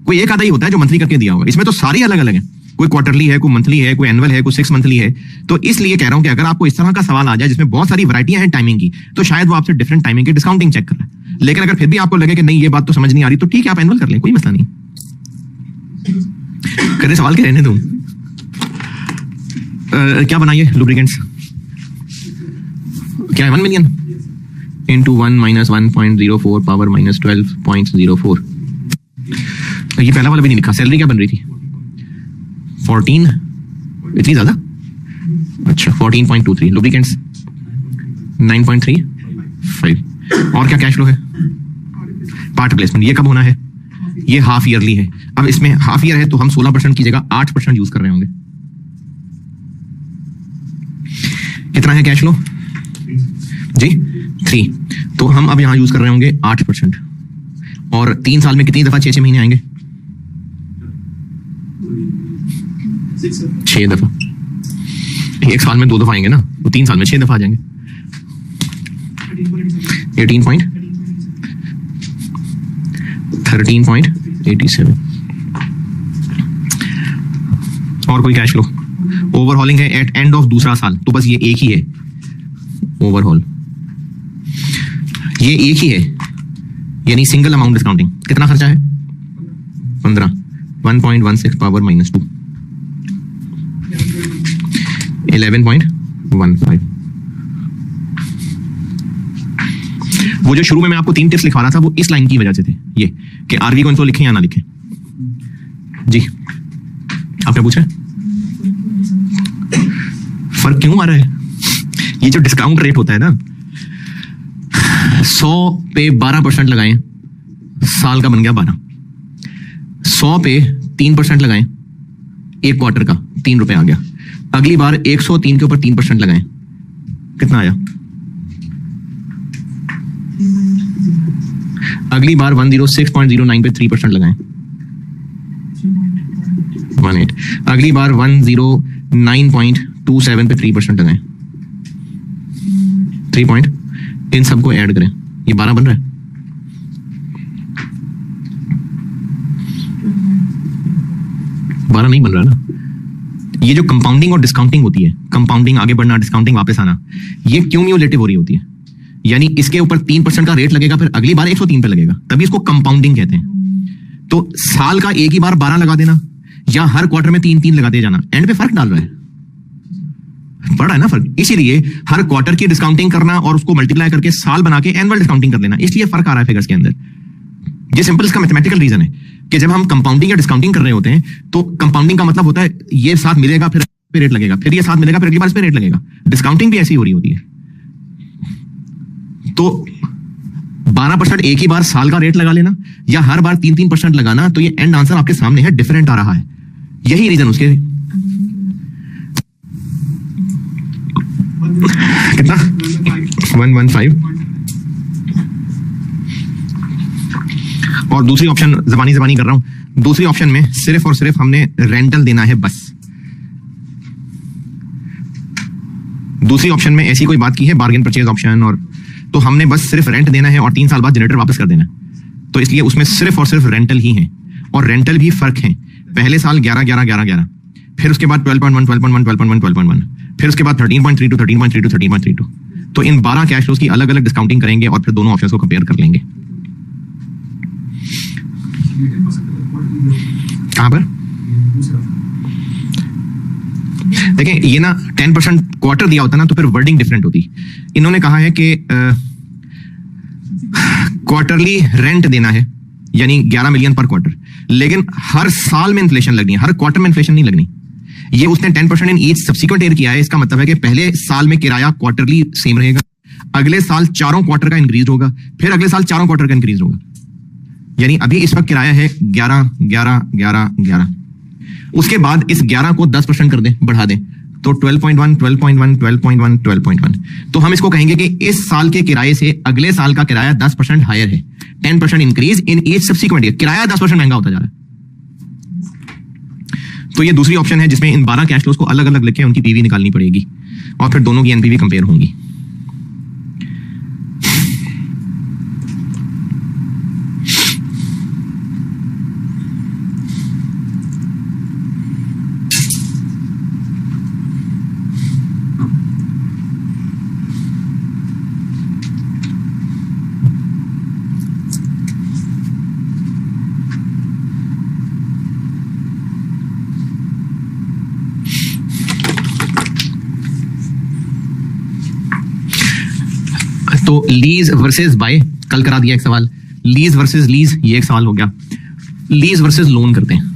कोई एक आधा ही होता है जो मंथली करके दिया होगा। इसमें तो सारी अलग अलग है, कोई क्वार्टरली है, कोई मंथली है, कोई एनुअल है, कोई 6 मंथली है। तो इसलिए कह रहा हूं कि अगर आपको इस तरह का सवाल आ जाए जिसमें बहुत सारी वैरायटियां हैं टाइमिंग की, तो शायद वो आपसे डिफरेंट टाइमिंग की डिस्काउंटिंग चेक कर रहा है। लेकिन अगर फिर भी आपको लगे कि नहीं ये बात तो समझ नहीं आ रही, तो ठीक है आप एनुअल कर लें, कोई मसला नहीं। करे सवाल के रहने दूं। क्या बनाइए लुब्रिकेंट्स, क्या है 1 million into 1 minus 1.04 power minus 12.04। ये पहला वाला भी नहीं लिखा। सैलरी क्या बन रही थी 14, इतनी ज्यादा? अच्छा 14.23। लुब्रिकेंट्स 9.35। और क्या कैश फ्लो है? Part replacement. ये कब होना है? ये हाफ ईयरली है। अब इसमें हाफ ईयर है तो हम 16% की जगह 8% यूज कर रहे होंगे। कितना है कैश फ्लो जी? 3। तो हम अब यहां यूज कर रहे होंगे 8%। और 3 साल में कितनी दफा 6 महीने आएंगे? 6 दफा। 1 साल में 2 दफा आएंगे ना, तो 3 साल में 6 दफा आ जाएंगे। 13.87। और कोई कैश फ्लो? ओवरहॉलिंग है एट एंड ऑफ दूसरा साल, तो बस ये एक ही है ओवरहॉल, ये एक ही है, यानी सिंगल अमाउंट डिस्काउंटिंग। कितना खर्चा है? 15। 1.16 पावर माइनस 2 11.15। वो जो शुरू में मैं आपको 3 टिप्स लिखवा रहा था वो इस लाइन की वजह से थे, ये कि आरवी को इनको लिखें या ना लिखें। जी आपने पूछा फर्क क्यों आ रहा है? ये जो डिस्काउंट रेट होता है ना, 100 पे 12% लगाएं, साल का बन गया 12। 100 पे 3% लगाएं, एक क्वार्टर का 3 रुपए आ गया। अगली बार 103 के ऊपर 3% लगाएं, कितना आया? अगली बार 106.09 पे 3% लगाएं, 18। अगली बार 109.27 पे 3% लगाएं, 3 पॉइंट। इन सबको ऐड करें, ये 12 बन रहा है। बारह नहीं बन रहा ना। ये जो कंपाउंडिंग और डिस्काउंटिंग होती है, कंपाउंडिंग आगे बढ़ना, डिस्काउंटिंग वापस आना, ये क्यूम्युलेटिव हो रही होती है। यानी इसके ऊपर 3% का रेट लगेगा, फिर अगली बार 103 पे लगेगा, तभी इसको कंपाउंडिंग कहते हैं। तो साल का एक ही बार 12 लगा देना या हर क्वार्टर में 3-3 लगाते जाना, एंड पे फर्क डाल रहा है, बड़ा है ना फर्क। इसीलिए हर क्वार्टर की डिस्काउंटिंग करना और उसको मल्टीप्लाई करके साल बना के एनुअल डिस्काउंटिंग कर लेना, इसलिए फर्क आ रहा है फिगर्स के अंदर। ये सिंपल इसका मैथमेटिकल रीजन है कि जब हम कंपाउंडिंग या डिस्काउंटिंग कर रहे होते हैं तो कंपाउंडिंग का मतलब होता है ये साथ मिलेगा फिर पे रेट लगेगा, फिर ये साथ मिलेगा फिर अगली बार इस पे रेट लगेगा। डिस्काउंटिंग भी ऐसी हो रही होती है। तो 12% एक ही बार साल का रेट लगा लेना या हर बार 3-3% लगाना, तो ये एंड आंसर आपके सामने है, डिफरेंट आ रहा है। यही रीजन उसके। कितना? 115। और दूसरी ऑप्शन जबानी कर रहा हूं, दूसरी ऑप्शन में सिर्फ और सिर्फ हमने रेंटल देना है बस। दूसरी ऑप्शन में ऐसी कोई बात की है बार्गेन परचेज ऑप्शन, और तो हमने बस सिर्फ रेंट देना है और 3 साल बाद जनरेटर वापस कर देना है। तो इसलिए उसमें सिर्फ और सिर्फ रेंटल ही है, और रेंटल भी फर्क है। पहले साल 11, फिर उसके बाद 12.1, 12.1, 12.1, 12.1, फिर उसके बाद 13.32, 13.32, 13.32। तो इन 12 कैश फ्लोज की अलग अलग डिस्काउंटिंग करेंगे और फिर दोनों ऑप्शंस को कंपेयर कर लेंगे। कहां पर? देखें, ये ना 10% क्वार्टर दिया होता ना तो फिर वर्डिंग डिफरेंट होती। इन्होंने कहा है कि क्वार्टरली रेंट देना है, यानी 11 मिलियन पर क्वार्टर, लेकिन हर साल में इन्फ्लेशन लगनी है, हर क्वार्टर में इन्फ्लेशन नहीं लगनी। ये उसने 10% इन ईच सब्सिक्वेंट ईयर किया है। इसका मतलब है कि पहले साल में किराया क्वार्टरली सेम रहेगा, अगले साल 4 क्वार्टर का इंक्रीज होगा, फिर अगले साल 4 क्वार्टर का इंक्रीज होगा। यानी अभी इस वक्त किराया है 11। उसके बाद इस 11 को 10% कर दें, बढ़ा दें, तो 12.1, 12.1, 12.1, 12.1। तो हम इसको कहेंगे कि इस साल के किराए से अगले साल का किराया 10% हायर है। 10% increase in each subsequent year, किराया 10% महंगा होता जा रहा है। तो ये दूसरी ऑप्शन है जिसमें इन 12 कैश फ्लोज को अलग अलग लिख के उनकी पीवी निकालनी पड़ेगी और फिर दोनों की एनपीवी कंपेयर होंगी। तो लीज वर्सेस बाय कल करा दिया एक सवाल, लीज वर्सेस लीज ये एक सवाल हो गया, लीज वर्सेस लोन करते हैं।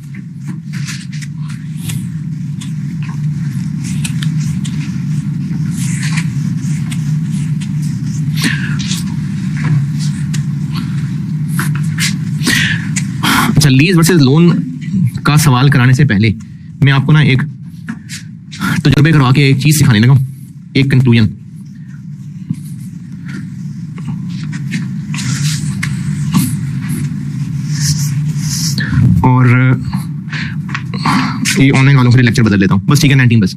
अच्छा, लीज वर्सेस लोन का सवाल कराने से पहले मैं आपको ना एक तजुर्बे करवा के एक चीज सिखाने लगा, एक कंक्लूजन। और ये ऑनलाइन वालों के लिए लेक्चर बदल लेता हूं बस, ठीक है 19 बस।